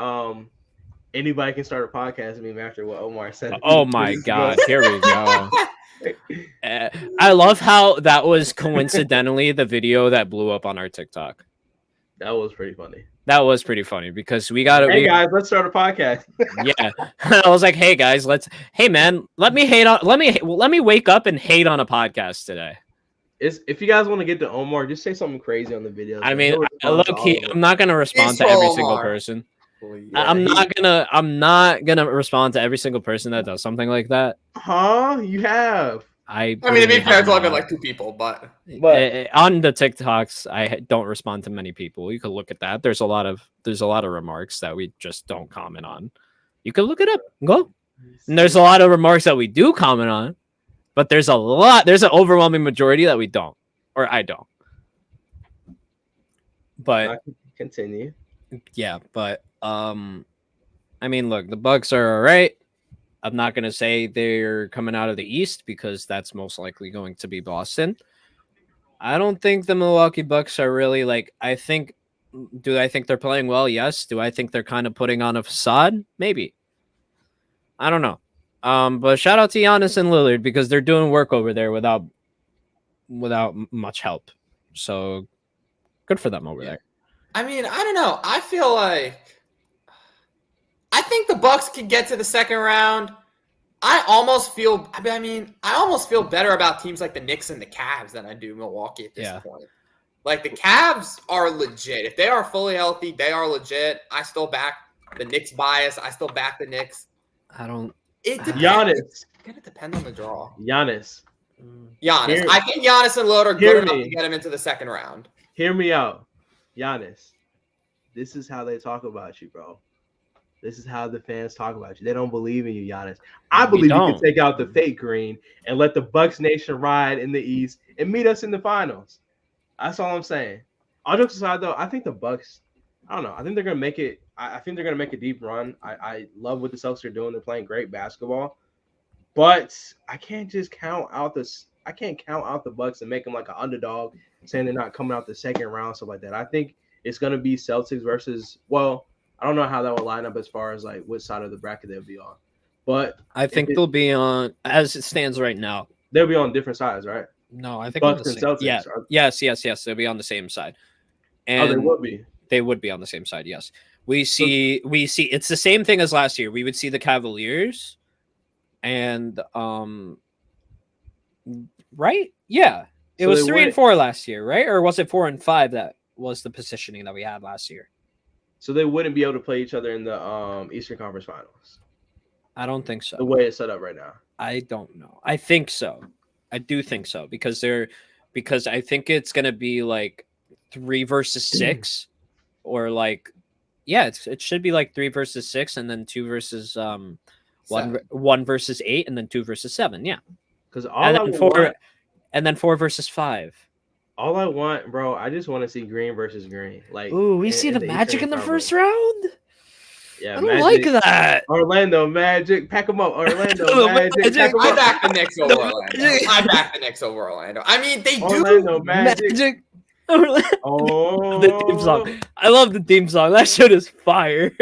anybody can start a podcast. I mean, after what Omar said. Oh my God! Here we go. I love how that was coincidentally the video that blew up on our TikTok. That was pretty funny. That was pretty funny because we got it. Hey guys, let's start a podcast. Yeah, I was like, hey guys, hey man, let me wake up and hate on a podcast today. If you guys want to get to Omar, just say something crazy on the video. I mean, I'm not gonna respond to every single person. Well, yeah, I'm not gonna respond to every single person that does something like that. Huh? You have. I mean, to be fair, it's only like 2 people, but on the TikToks, I don't respond to many people. You could look at that. There's a lot of remarks that we just don't comment on. You can look it up. Go. And there's a lot of remarks that we do comment on, but there's an overwhelming majority that we don't, or I don't. But I can continue. Yeah, but I mean, look, the Bucks are all right. I'm not going to say they're coming out of the East because that's most likely going to be Boston. I don't think the Milwaukee Bucks are really do I think they're playing well? Yes. Do I think they're kind of putting on a facade? Maybe. I don't know. But shout out to Giannis and Lillard because they're doing work over there without much help. So good for them over there. I mean, I don't know. I think the Bucks could get to the second round. I almost feel better about teams like the Knicks and the Cavs than I do Milwaukee at this point. Like, the Cavs are legit. If they are fully healthy, they are legit. I still back the Knicks bias. I still back the Knicks. Giannis. It's going to depend on the draw. Giannis. I think Giannis and Lillard are good enough to get him into the second round. Hear me out. Giannis. This is how they talk about you, bro. This is how the fans talk about you. They don't believe in you, Giannis. I believe you can take out the fake green and let the Bucks Nation ride in the East and meet us in the finals. That's all I'm saying. All jokes aside, though, I think the Bucks, I don't know. I think they're going to make it I think they're gonna make a deep run. I love what the Celtics are doing. They're playing great basketball, but I can't count out the Bucks and make them like an underdog, saying they're not coming out the second round, stuff like that. I think it's gonna be Celtics versus. Well, I don't know how that will line up as far as like which side of the bracket they'll be on, but I think they'll be on, as it stands right now. They'll be on different sides, right? No, I think Bucks and Celtics. Yeah. Yes. They'll be on the same side. And they would be. They would be on the same side. Yes. We see. It's the same thing as last year. We would see the Cavaliers, and right? Yeah, it was 3 and 4 last year, right? Or was it 4 and 5? That was the positioning that we had last year. So they wouldn't be able to play each other in the Eastern Conference Finals. I don't think so. The way it's set up right now. I don't know. I think so. I do think so because I think it's gonna be like 3 versus 6, or like, yeah, it should be like 3 versus 6, and then 2 versus 1 versus 8, and then 2 versus 7. Yeah, because and then 4 versus 5. All I want, bro, I just want to see green versus green. Like, ooh, we see the Magic in the first round. Yeah, I don't like that. Orlando Magic, pack them up. Orlando Magic. I back the Knicks over Orlando. I mean, they Orlando Magic. Oh, the theme song. I love the theme song. That shit is fire.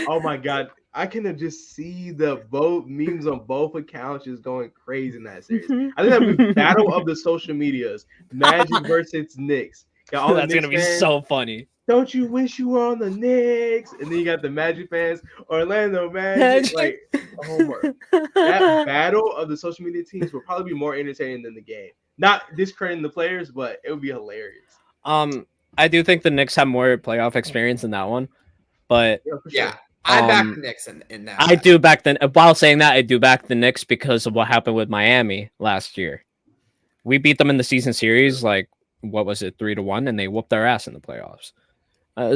Oh my god, I can just see the both memes on both accounts just going crazy in that series. I think that'd be battle of the social medias. Magic versus Knicks. That's gonna be so funny. Don't you wish you were on the Knicks? And then you got the Magic fans, Orlando Magic. Like, oh my. That battle of the social media teams will probably be more entertaining than the game. Not discrediting the players, but it would be hilarious. I do think the Knicks have more playoff experience in that one, but yeah, I back the Knicks in that. I do back while saying that, I do back the Knicks because of what happened with Miami last year. We beat them in the season series, like, what was it, 3-1, and they whooped our ass in the playoffs.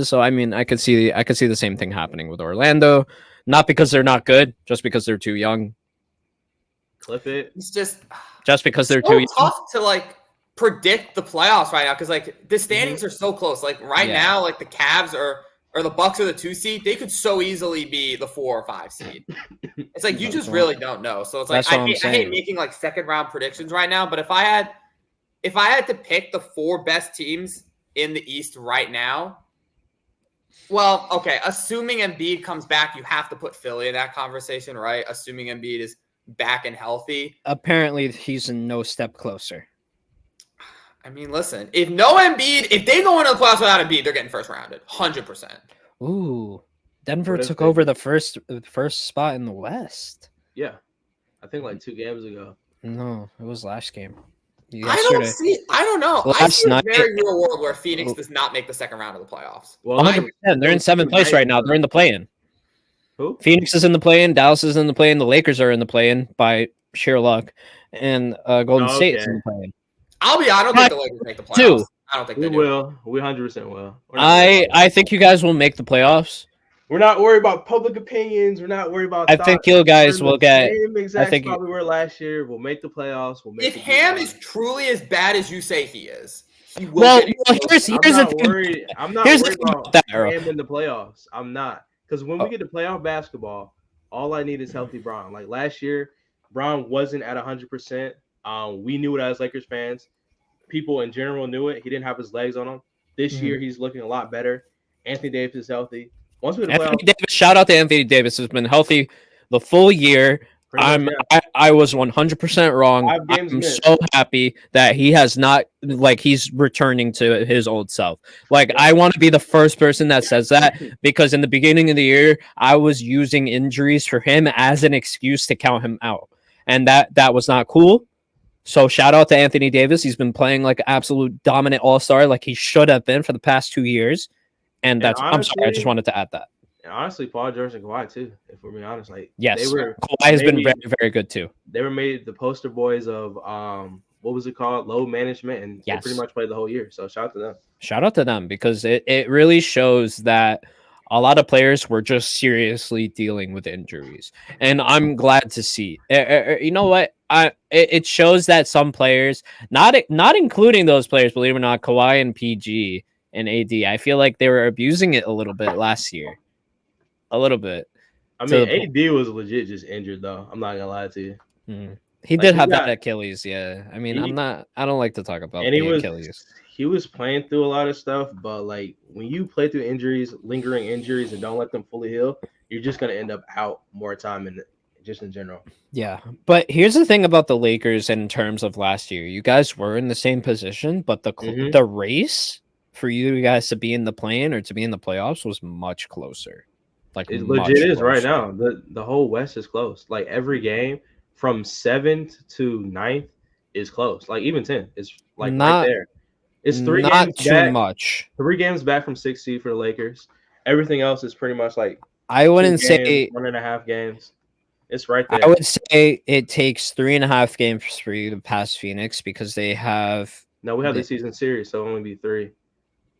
So I mean, I could see the same thing happening with Orlando, not because they're not good, just because they're too young. Clip it. It's just because they're too tough to like predict the playoffs right now because like the standings are so close. Like now, like the Cavs or the Bucks are the 2 seed. They could so easily be the 4 or 5 seed. It's like you just really don't know. So it's like I hate making like second round predictions right now. But if I had to pick the 4 best teams in the East right now. Well, okay, assuming Embiid comes back, you have to put Philly in that conversation, right? Assuming Embiid is back and healthy. Apparently, he's no step closer. I mean, listen, if they go into the playoffs without Embiid, they're getting first rounded, 100%. Ooh, Denver took over the first spot in the West. Yeah, I think like 2 games ago. No, it was last game. I don't know. I see a very real world where Phoenix does not make the second round of the playoffs. Well, 100%. They're in 7th place right now. They're in the play-in. Who? Phoenix is in the play-in. Dallas is in the play-in. The Lakers are in the play-in by sheer luck. And Golden State is in the play-in. I'll be honest. I don't think the Lakers make the playoffs. I don't think they will. We 100% will. I think you guys will make the playoffs. We're not worried about public opinions. We're not worried about. I think you guys will get. I think spot we were last year. We'll make the playoffs. If Ham is truly as bad as you say he is, he will. Here's the thing. I'm not worried about Ham in the playoffs. I'm not, because when we get to playoff basketball, all I need is healthy Bron. Like last year, Bron wasn't at 100%. We knew it as Lakers fans. People in general knew it. He didn't have his legs on him. This year, he's looking a lot better. Anthony Davis is healthy. Shout out to Anthony Davis, has been healthy the full year. I was 100% wrong. I'm so happy that he has not, like, he's returning to his old self. Like, I want to be the first person that says that, because in the beginning of the year, I was using injuries for him as an excuse to count him out, and that was not cool. So shout out to Anthony Davis. He's been playing like an absolute dominant all-star, like he should have been for the past 2 years. And that's, honestly, I'm sorry, I just wanted to add that. And honestly, Paul George and Kawhi too, if we're being honest. Like, yes, Kawhi has been very, very good too. They were made the poster boys of what was it called? Load management, and they pretty much played the whole year. So shout out to them. Shout out to them, because it really shows that a lot of players were just seriously dealing with injuries. And I'm glad to see. You know what? It shows that some players, not including those players, believe it or not, Kawhi and PG and AD, I feel like they were abusing it a little bit last year. A little bit. I mean, AD was legit just injured though. I'm not gonna lie to you. Mm-hmm. He did have that Achilles, yeah. I mean, I don't like to talk about the Achilles. He was playing through a lot of stuff, but like when you play through injuries, lingering injuries, and don't let them fully heal, you're just gonna end up out more time in general. Yeah, but here's the thing about the Lakers in terms of last year. You guys were in the same position, but the race for you guys to be in the play-in or to be in the playoffs was much closer. Like it legit is right now. The whole West is close. Like every game from 7th to 9th is close. Like even 10th is like right there. It's 3 not games too back, much. 3 games back from 6th seed for the Lakers. Everything else is pretty much like I wouldn't say 1.5 games. It's right there. I would say it takes 3.5 games for you to pass Phoenix because they have we have the season series, so it'll only be 3.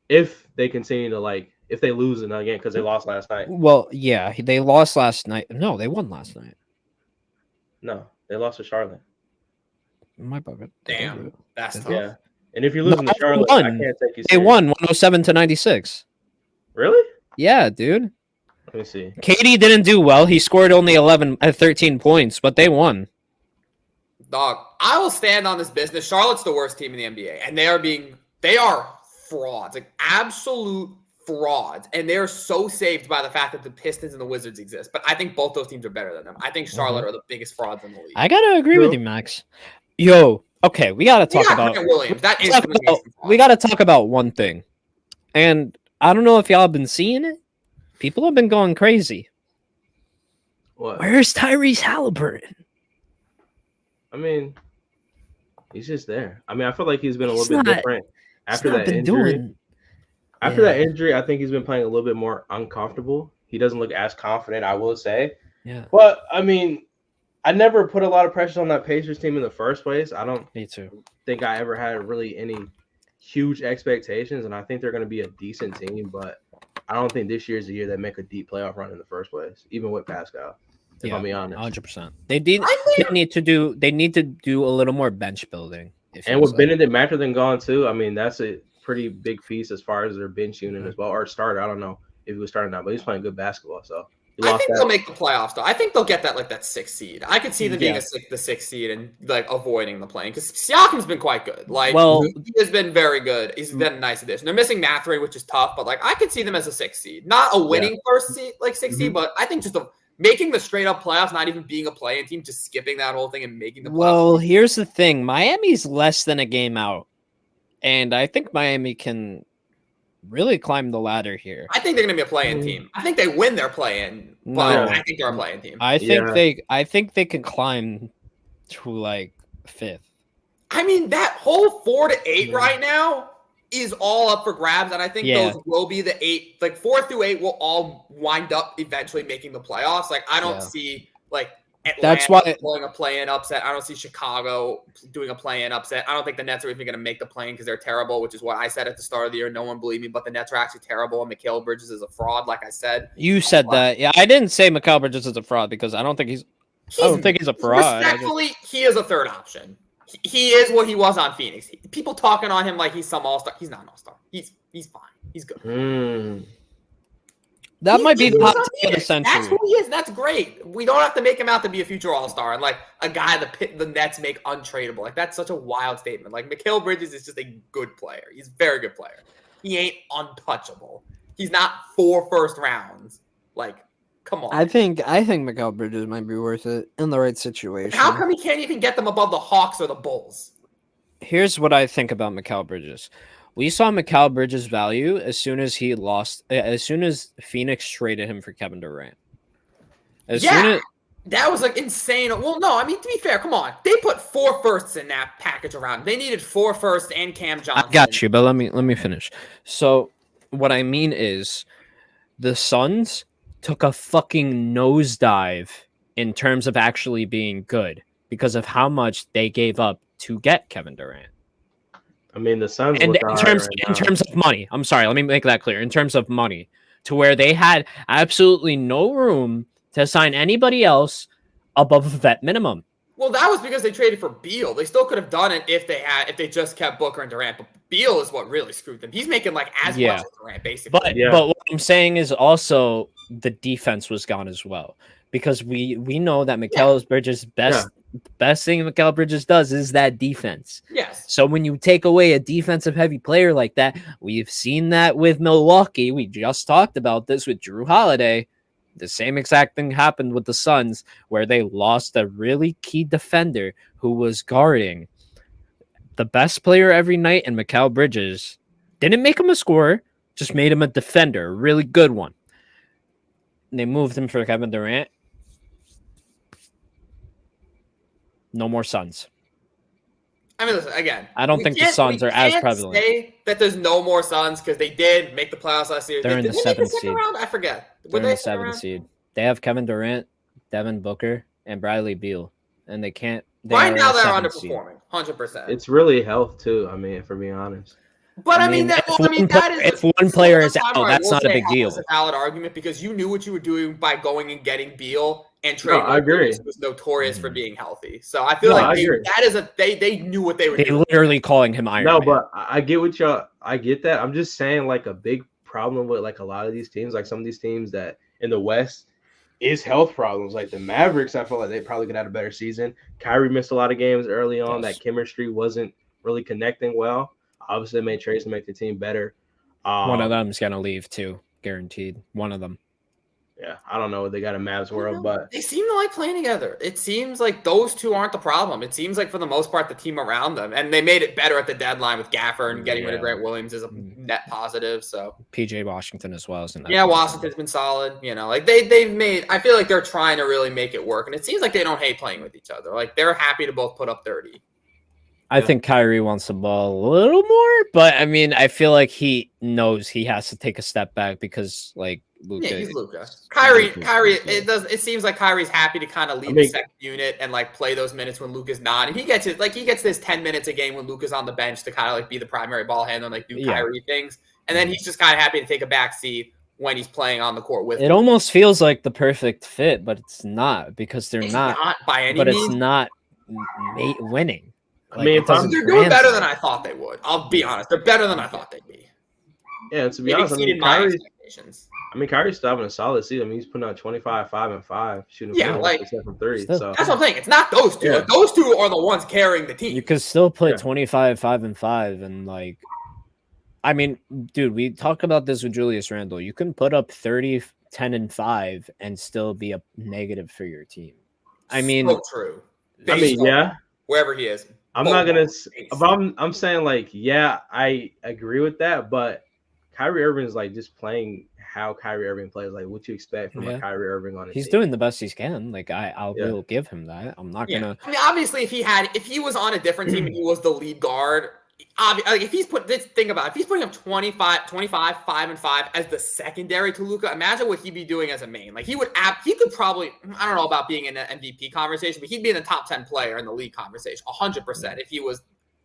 If they continue to if they lose another game because they lost last night. Well, yeah, they lost last night. No, they won last night. No, they lost to Charlotte. My bad. Damn, that's tough. Yeah. And if you lose to Charlotte, I can't take you serious. They won 107-96. Really? Yeah, dude. Let me see. KD didn't do well. He scored only 13 points, but they won. Dog, I will stand on this business. Charlotte's the worst team in the NBA, and they are frauds, like absolute frauds, and they're so saved by the fact that the Pistons and the Wizards exist. But I think both those teams are better than them. I think Charlotte are the biggest frauds in the league. I gotta agree with you, Max. Yo, okay, we gotta talk about Grant Williams. We gotta talk about one thing, and I don't know if y'all have been seeing it. People have been going crazy. What? Where's Tyrese Halliburton? I mean, he's just there. I mean, I feel like he's been a little bit different after that injury. After that injury, I think he's been playing a little bit more uncomfortable. He doesn't look as confident, I will say. Yeah. But, I mean, I never put a lot of pressure on that Pacers team in the first place. I don't think I ever had really any huge expectations, and I think they're going to be a decent team, but I don't think this year's the year they make a deep playoff run in the first place, even with Pascal. If I'll be honest, 100%. They need to do a little more bench building. And with Benedict Mathurin gone too, I mean that's a pretty big piece as far as their bench unit as well, or starter. I don't know if he was starting out, but he's playing good basketball. So I think they'll make the playoffs though. I think they'll get that 6th seed. I could see them being the 6th seed and avoiding the play-in because Siakam's been quite good. He has been very good. He's been a nice addition. They're missing Mathurin, which is tough, but I could see them as a 6th seed, not a winning first seed 6th seed, but I think just making the straight up playoffs, not even being a play-in team, just skipping that whole thing and making the playoffs. Well, here's the thing: Miami's less than a game out, and I think Miami can really climb the ladder here. I think they're going to be a play-in team. I think they win their play-in, but I think they're a play-in team. I think they can climb to 5th. I mean, that whole 4 to 8 right now is all up for grabs, and I think those will be the 8. 4 through 8 will all wind up eventually making the playoffs. I don't see Atlanta that's why pulling a play-in upset. I don't see Chicago doing a play-in upset. I don't think the Nets are even going to make the play-in because they're terrible, which is what I said at the start of the year. No one believed me, but the Nets are actually terrible, and Mikal Bridges is a fraud, like I said. You said that. Yeah, I didn't say Mikal Bridges is a fraud because I don't think he's a fraud. Respectfully, he is a third option. He is what he was on Phoenix. People talking on him like he's some all-star. He's not an all-star. He's fine. He's good. That might be the hot take of the century. That's who he is. That's great. We don't have to make him out to be a future all-star and a guy the Nets make untradeable. That's such a wild statement. Mikal Bridges is just a good player. He's a very good player. He ain't untouchable. He's not 4 first rounds. Come on. I think Mikal Bridges might be worth it in the right situation. How come he can't even get them above the Hawks or the Bulls? Here's what I think about Mikal Bridges. We saw Mikal Bridges' value as soon as Phoenix traded him for Kevin Durant. That was insane. Well, no, I mean, to be fair, come on. They put 4 firsts in that package around. They needed 4 firsts and Cam Johnson. I got you, but let me finish. So what I mean is the Suns took a fucking nosedive in terms of actually being good because of how much they gave up to get Kevin Durant. I mean, the Suns in terms of money. I'm sorry, let me make that clear. In terms of money, to where they had absolutely no room to sign anybody else above a vet minimum. Well, that was because they traded for Beal. They still could have done it if they just kept Booker and Durant. But Beal is what really screwed them. He's making as much as Durant, basically. But what I'm saying is also the defense was gone as well. Because we know that Mikal Bridges' best thing Mikal Bridges does is that defense. Yes. So when you take away a defensive heavy player like that, we've seen that with Milwaukee. We just talked about this with Jrue Holiday. The same exact thing happened with the Suns, where they lost a really key defender who was guarding the best player every night, and Mikal Bridges didn't make him a scorer, just made him a defender, a really good one. And they moved him for Kevin Durant. No more Suns. I mean, listen, again, I don't think the Suns are as prevalent. Say that there's no more Suns because they did make the playoffs last year. They're in the 7th seed. Round? I forget. They're in the 7th seed. They have Kevin Durant, Devin Booker, and Bradley Beal, and they can't. Right now, they're underperforming, 100%. It's really health too. I mean, for being honest. But if one player is out, that's not a big deal. It's a valid argument because you knew what you were doing by going and getting Beal and trading. I agree. Was notorious for being healthy, so I feel they knew what they were doing. Literally calling him Iron Man. But I get what y'all. I get that. I'm just saying, like, a big problem with like a lot of these teams, like some of these teams that in the West, is health problems. Like the Mavericks, I feel like they probably could have a better season. Kyrie missed a lot of games early on. That chemistry wasn't really connecting well. Obviously, they made trades to make the team better. One of them's going to leave, too. Guaranteed. One of them. Yeah, I don't know what they got in Mavs world, but they seem to like playing together. It seems like those two aren't the problem. It seems like, for the most part, the team around them. And they made it better at the deadline with Gaffer, and getting rid of Grant Williams is a net positive. So PJ Washington as well. Washington's been solid. Like they've made – I feel like they're trying to really make it work. And it seems like they don't hate playing with each other. Like, they're happy to both put up 30. I think Kyrie wants the ball a little more, but I mean, I feel like he knows he has to take a step back because, like, Luka. Yeah, he's Luka. Kyrie. It seems like Kyrie's happy to kind of lead the second unit and like play those minutes when Luka's not. And he gets this 10 minutes a game when Luka's on the bench to kind of like be the primary ball handler and like do Kyrie things. And then he's just kind of happy to take a back seat when he's playing on the court with him. It almost feels like the perfect fit, but it's not because it's not by any means. It's not winning. I mean, they're doing better than I thought they would. I'll be honest. They're better than I thought they'd be. Yeah, to be honest, Kyrie's still having a solid season. I mean, he's putting out 25, 5, and 5, shooting from 3. So that's what I'm saying. It's not those two. Yeah. Like, those two are the ones carrying the team. You could still put 25, 5, and 5, and like, I mean, dude, we talk about this with Julius Randle. You can put up 30, 10, and 5, and still be a negative for your team. I mean, so true. Wherever he is. I'm not gonna. I'm saying like, yeah, I agree with that, but Kyrie Irving is like just playing how Kyrie Irving plays. Like, what you expect from a Kyrie Irving on his He's team. Doing the best he can. Like, I will give him that. I'm not gonna. I mean, obviously, if he was on a different team and he was the lead guard, if he's putting up 25, 5, and 5 as the secondary to Luka, imagine what he'd be doing as a main. Like, he could probably, I don't know about being in the MVP conversation, but he'd be in the top 10 player in the league conversation 100% if he was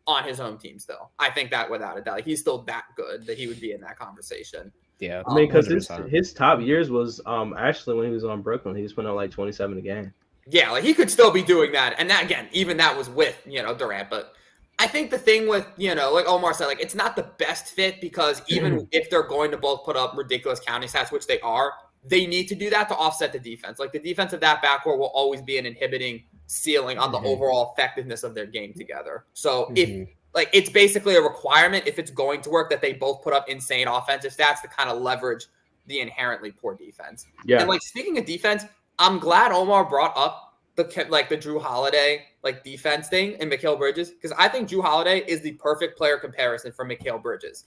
on his home team still. I think that without a doubt, like, he's still that good that he would be in that conversation. Yeah, I mean, because his top years was actually when he was on Brooklyn, he was putting out like 27 a game. Yeah, like he could still be doing that, and that again, even that was with Durant, but. I think the thing with, like Omar said, like, it's not the best fit because even if they're going to both put up ridiculous counting stats, which they are, they need to do that to offset the defense. Like, the defense of that backcourt will always be an inhibiting ceiling on the overall effectiveness of their game together. So if, like, it's basically a requirement if it's going to work that they both put up insane offensive stats to kind of leverage the inherently poor defense. Yeah. And, like, speaking of defense, I'm glad Omar brought up the Jrue Holiday defense thing and Mikal Bridges, because I think Jrue Holiday is the perfect player comparison for Mikal Bridges.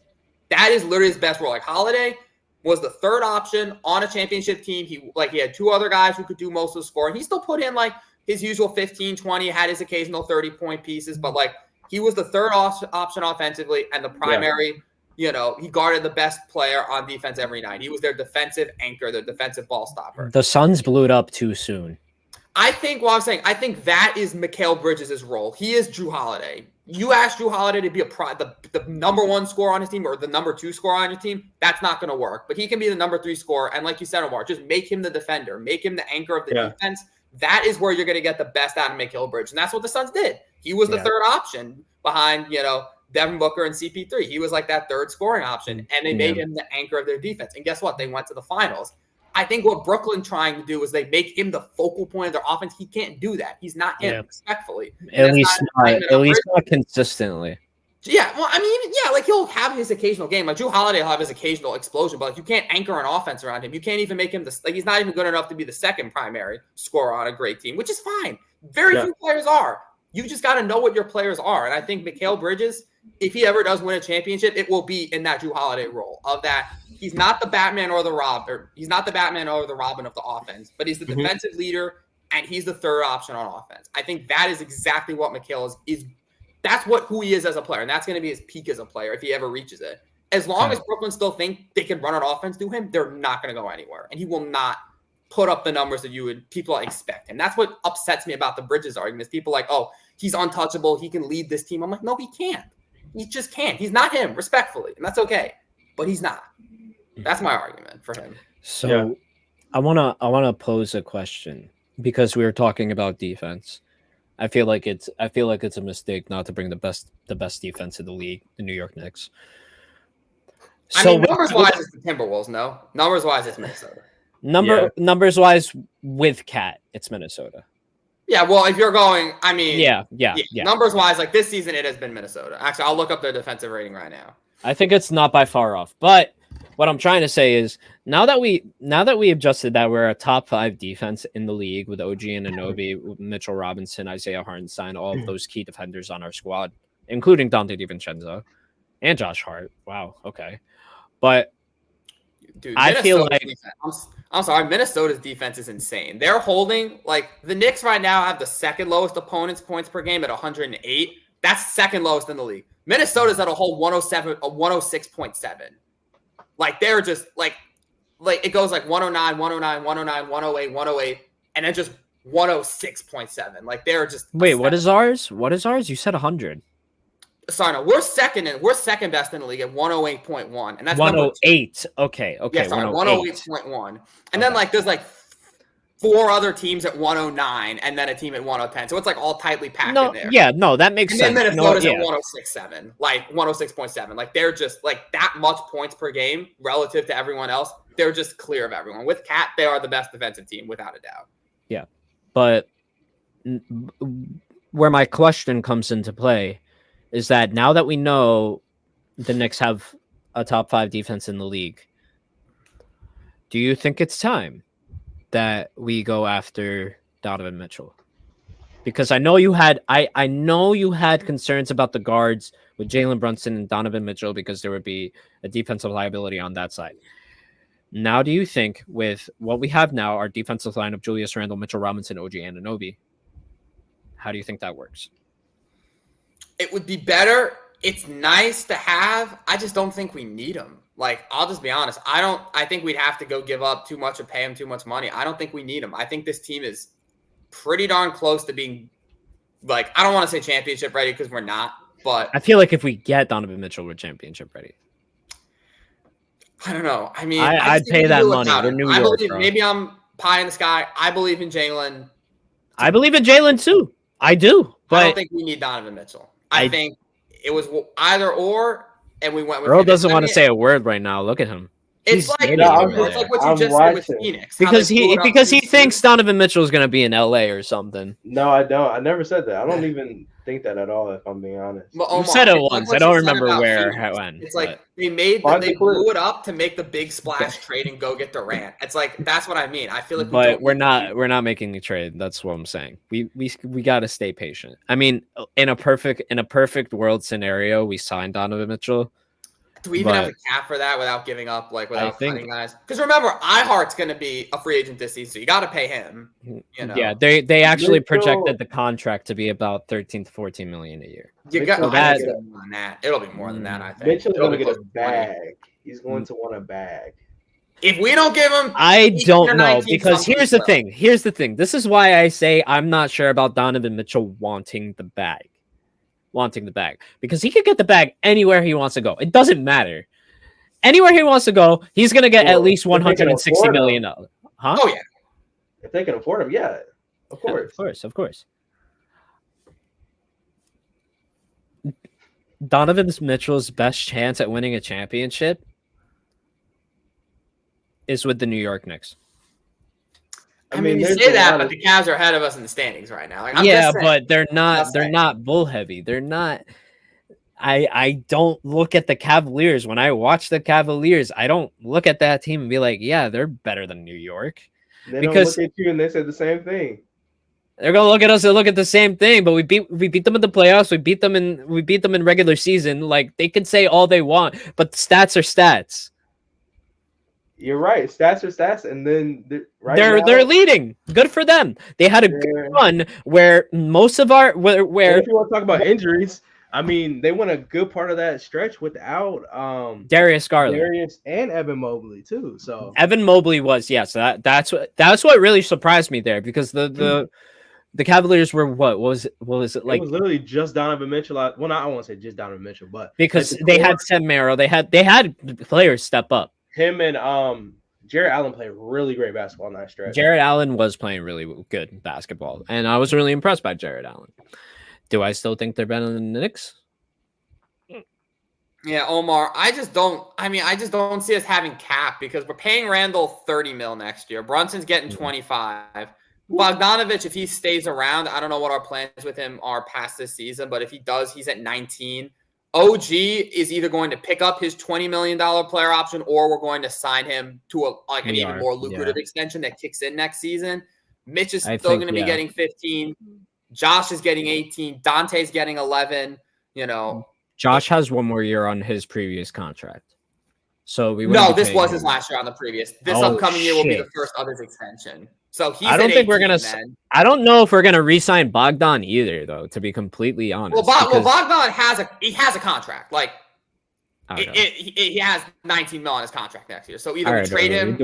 That is literally his best role. Like, Holiday was the third option on a championship team. He had two other guys who could do most of the scoring. He still put in like his usual 15, 20, had his occasional 30-point pieces, but like he was the third option offensively and the primary. He guarded the best player on defense every night. He was their defensive anchor, their defensive ball stopper. The Suns blew it up too soon. I think that is Mikal Bridges' role. He is Jrue Holiday. You ask Jrue Holiday to be the number one scorer on his team or the number two scorer on your team, that's not going to work. But he can be the number three scorer. And like you said, Omar, just make him the defender. Make him the anchor of the defense. That is where you're going to get the best out of Mikal Bridges. And that's what the Suns did. He was the third option behind, Devin Booker and CP3. He was like that third scoring option. And they made him the anchor of their defense. And guess what? They went to the finals. I think what Brooklyn trying to do is they make him the focal point of their offense. He can't do that. He's not him, respectfully. At least not consistently. Yeah, well, I mean, like he'll have his occasional game. Like Jrue Holiday will have his occasional explosion, but like you can't anchor an offense around him. You can't even make him he's not even good enough to be the second primary scorer on a great team, which is fine. Very few players are. You just got to know what your players are. And I think Mikal Bridges, if he ever does win a championship, it will be in that Jrue Holiday role of that. He's not the Batman or the Robin. He's not the Batman or the Robin of the offense, but he's the defensive leader and he's the third option on offense. I think that is exactly what Mikal is. That's who he is as a player, and that's going to be his peak as a player if he ever reaches it. As long as Brooklyn still think they can run an offense through him, they're not going to go anywhere, and he will not put up the numbers that people expect. And that's what upsets me about the Bridges argument. Is people like, oh, he's untouchable, he can lead this team. I'm like, no, he can't. He just can't. He's not him, respectfully, and that's okay. But he's not. That's my argument for him. So, I wanna pose a question because we were talking about defense. I feel like it's a mistake not to bring the best defense in the league, the New York Knicks. So numbers-wise, it's the Timberwolves. No, numbers-wise, it's Minnesota. Numbers-wise, with Cat, it's Minnesota. Yeah, well, if you're going, I mean, yeah. Numbers-wise, like this season, it has been Minnesota. Actually, I'll look up their defensive rating right now. I think it's not by far off, but what I'm trying to say is now that we adjusted that we're a top 5 defense in the league with OG Anunoby, Mitchell Robinson, Isaiah Hartenstein, all of those key defenders on our squad, including Dante DiVincenzo and Josh Hart. Wow. Okay. But dude, I feel like I'm sorry, Minnesota's defense is insane. They're holding like the Knicks right now have the second lowest opponents points per game at 108. That's second lowest in the league. Minnesota's at a whole 106.7. Like they're just like it goes like 109, 109, 109, 108, 108, and then just 106.7. Like they're just what is ours? What is ours? You said 100. Sorry, no, we're second best in the league at 108.1, and that's 108. Okay. Yeah, sorry, 108.1, and then like there's like 4 other teams at 109, and then a team at 110. So it's like all tightly packed in there. Yeah, no, that makes sense. And then Minnesota's at 106.7, like 106.7. Like they're just like that much points per game relative to everyone else. They're just clear of everyone. With Cat, they are the best defensive team without a doubt. Yeah, but where my question comes into play is that now that we know the Knicks have a top 5 defense in the league, do you think it's time that we go after Donovan Mitchell? Because I know you had concerns about the guards with Jalen Brunson and Donovan Mitchell because there would be a defensive liability on that side. Now, do you think with what we have now, our defensive line of Julius Randle, Mitchell Robinson, OG Anunoby, how do you think that works? It would be better. It's nice to have. I just don't think we need him. Like, I'll just be honest. I think we'd have to go give up too much or pay him too much money. I don't think we need him. I think this team is pretty darn close to being, like, I don't want to say championship ready because we're not, but I feel like if we get Donovan Mitchell, we're championship ready. I don't know. I mean, I'd pay that money. We're New York, bro. Maybe I'm pie in the sky. I believe in Jalen. I believe in Jalen too. I do. But I don't think we need Donovan Mitchell. I think it was either or, and we went with Earl doesn't want to say a word right now. Look at him. It's like what you just said with Phoenix. Because he thinks Donovan Mitchell is going to be in LA or something. No, I don't. I never said that. I don't even think that at all, if I'm being honest. Well, Omar, you said it once. I don't remember where, when. It's like they blew it up to make the big splash trade and go get Durant. It's like that's what I mean. I feel like we're not making the trade. That's what I'm saying. We got to stay patient. I mean, in a perfect world scenario, we signed Donovan Mitchell. Do we even have the cap for that without giving up, without cutting guys? Because remember, iHeart's going to be a free agent this season, so you got to pay him. You know? Yeah, they actually projected the contract to be about 13 to 14 million a year. You got that. It'll be more than that, I think. Mitchell's going to get a bag. He's going to want a bag. If we don't give him, I don't know, because here's the thing. Here's the thing. This is why I say I'm not sure about Donovan Mitchell wanting the bag. Because he could get the bag anywhere he wants to go. It doesn't matter. Anywhere he wants to go, he's going to get at least $160 million. Huh? Oh, yeah. If they can afford him, yeah. Of course. Of course. Donovan Mitchell's best chance at winning a championship is with the New York Knicks. I mean, you say that, but the Cavs are ahead of us in the standings right now. Like, but they're not bull heavy. They're not. I don't look at the Cavaliers. When I watch the Cavaliers, I don't look at that team and be like, yeah, they're better than New York. They don't look at you and they say the same thing. They're gonna look at us and look at the same thing, but we beat them in the playoffs. We beat them in regular season. Like, they can say all they want, but stats are stats. You're right. Stats are stats, and then they're leading. Good for them. They had a good run where most of our where if you want to talk about injuries, I mean, they went a good part of that stretch without Darius Garland, and Evan Mobley too. So Evan Mobley was that's what really surprised me there, because the Cavaliers were what was it like? It was literally just Donovan Mitchell. Well, I won't say just Donovan Mitchell, but because they had Sam Merrill, they had players step up. Him and Jarrett Allen played really great basketball in that stretch. Jarrett Allen was playing really good basketball, and I was really impressed by Jarrett Allen. Do I still think they're better than the Knicks? Yeah, Omar, I just don't see us having cap, because we're paying Randall $30 million next year. Brunson's getting 25. Bogdanovich, if he stays around, I don't know what our plans with him are past this season, but if he does, he's at 19. OG is either going to pick up his $20 million player option, or we're going to sign him to an even more lucrative extension that kicks in next season. Mitch is still going to be getting 15. Josh is getting 18. Dante's getting 11. You know, Josh has one more year on his previous contract. So this was his last year on the previous. This upcoming year will be the first of his extension. So he's. I don't think we're gonna. I don't know if we're gonna re-sign Bogdan either, though. To be completely honest. Well, Bogdan has a contract. Like, he has $19 million on his contract next year. So either we trade him.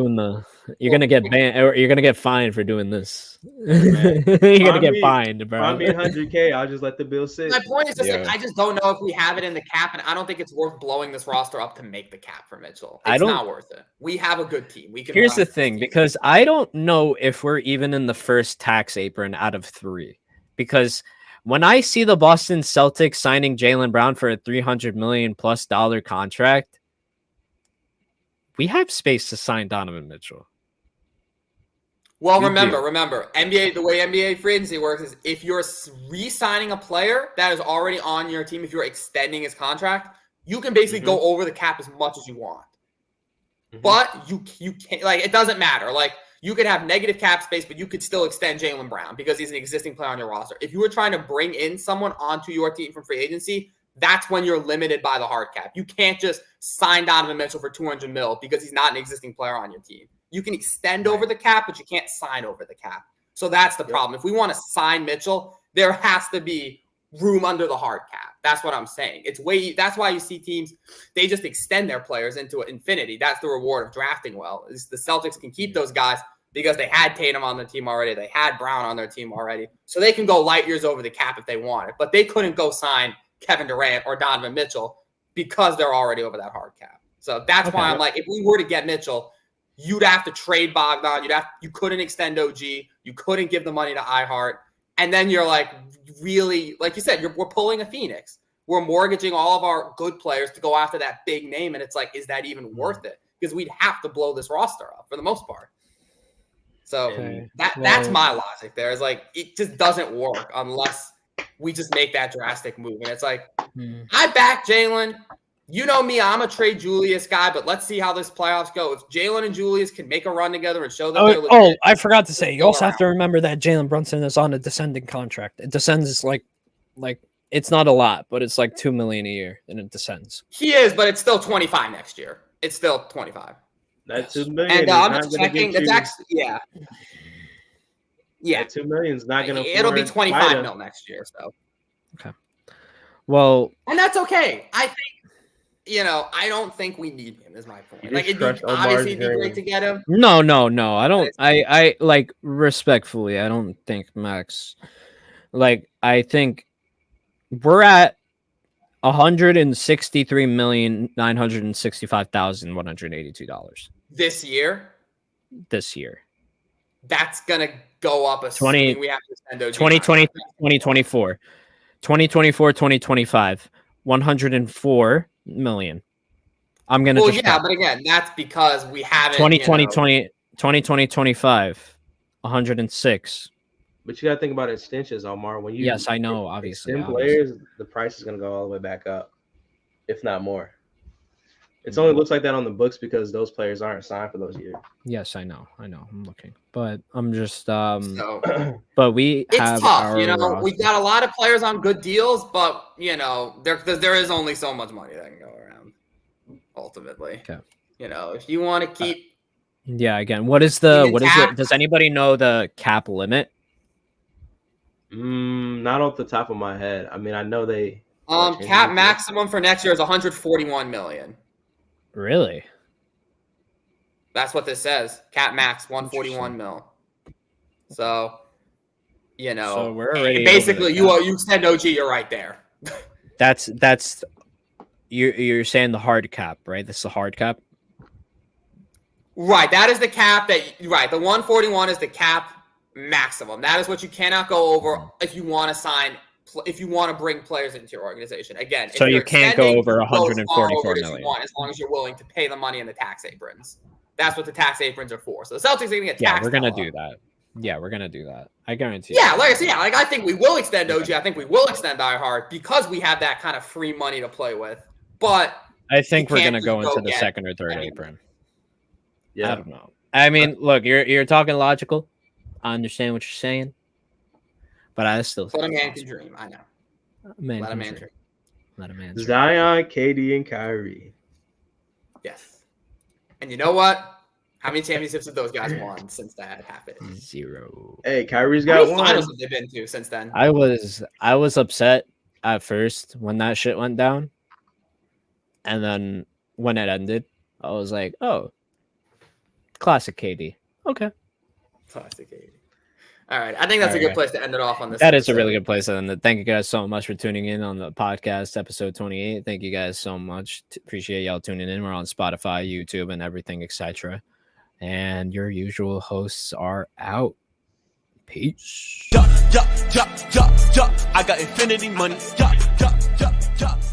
You're gonna get banned, or you're gonna get fined for doing this. You're gonna get fined, bro. I mean, $100K. I'll just let the bill sit. My point is just I just don't know if we have it in the cap, and I don't think it's worth blowing this roster up to make the cap for Mitchell. It's not worth it. We have a good team. We can. Here's the thing, because I don't know if we're even in the first tax apron out of 3, because when I see the Boston Celtics signing Jaylen Brown for a $300 million+ contract, we have space to sign Donovan Mitchell. Well, remember, NBA, the way NBA free agency works is if you're re-signing a player that is already on your team, if you're extending his contract, you can basically go over the cap as much as you want. But you can't, like, it doesn't matter. Like, you could have negative cap space, but you could still extend Jaylen Brown because he's an existing player on your roster. If you were trying to bring in someone onto your team from free agency, that's when you're limited by the hard cap. You can't just sign Donovan Mitchell for $200 million because he's not an existing player on your team. You can extend over the cap, but you can't sign over the cap. So that's the problem. If we want to sign Mitchell, there has to be room under the hard cap. That's what I'm saying. That's why you see teams, they just extend their players into infinity. That's the reward of drafting well. Is the Celtics can keep those guys because they had Tatum on their team already. They had Brown on their team already. So they can go light years over the cap if they wanted. But they couldn't go sign Kevin Durant or Donovan Mitchell because they're already over that hard cap. So that's why I'm like, if we were to get Mitchell, you'd have to trade Bogdan. You couldn't extend OG. You couldn't give the money to iHeart. And then you're like, really, like you said, we're pulling a Phoenix. We're mortgaging all of our good players to go after that big name. And it's like, is that even worth it? Because we'd have to blow this roster up for the most part. So that's my logic there. Is like, it just doesn't work unless we just make that drastic move. And it's like, I back Jaylen. You know me, I'm a trade Julius guy, but let's see how this playoffs go. If Jaylen and Julius can make a run together and show them legit, I forgot to say, you also have to remember that Jalen Brunson is on a descending contract. It descends like it's not a lot, but it's like $2 million a year, and it descends. He is, but it's still 25 next year. It's still 25. That's $2 million. And I'm just checking. That's actually, yeah. That $2 million is not going to. It'll be 25 mil next year. So. Okay. Well, and that's okay. I think. I don't think we need him, is my point. Like, obviously, it'd be great to get him. No. I don't. I like, respectfully, I don't think Max. Like, I think we're at $163,965,182 this year. That's gonna go up. Assuming we have to spend 2020, 2024, 2025, $104 million. I'm gonna. But again, that's because we haven't. 2020, 25. 106. But you got to think about extensions, Omar. When you Yes, I know. Obviously, players, the price is going to go all the way back up, if not more. It only looks like that on the books because those players aren't signed for those years. Yes, I know. I'm looking, but I'm just but we have it's tough. our we've got a lot of players on good deals, but there is only so much money that can go around. Ultimately, okay. If you want to keep, again, what is it? Does anybody know the cap limit? Not off the top of my head. I mean, I know they cap maximum for next year is 141 million. Really? That's what this says. Cap max 141 mil. So, so we're already basically you extend OG, you're right there. That's you're saying the hard cap, right? This is the hard cap. Right, that is the cap the 141 is the cap maximum. That is what you cannot go over if you want to bring players into your organization. Again, so you can't go over 144 million as long as you're willing to pay the money in the tax aprons. That's what the tax aprons are for. So the Celtics are going to get taxed. Yeah, we're gonna do that. Yeah, we're gonna do that. I guarantee. Yeah, like I said, I think we will extend OG. I think we will extend iHeart because we have that kind of free money to play with. But I think we're gonna go into the second or third apron. Yeah, I don't know. I mean, look, you're talking logical. I understand what you're saying, but I still think a man can dream. I know. Let a man dream. Let a man dream. Zion, KD, and Kyrie. Yes. And you know what? How many championships have those guys won since that happened? 0. Hey, Kyrie's got one. Finals have they been to since then? I was upset at first when that shit went down, and then when it ended, I was like, "Oh, classic KD." Okay. Classic KD. All right. I think that's a good place to end it off on this. That is a really good place to end it. Thank you guys so much for tuning in on the podcast, episode 28. Thank you guys so much. Appreciate y'all tuning in. We're on Spotify, YouTube, and everything, etc. And your usual hosts are out. Peace. I got infinity money.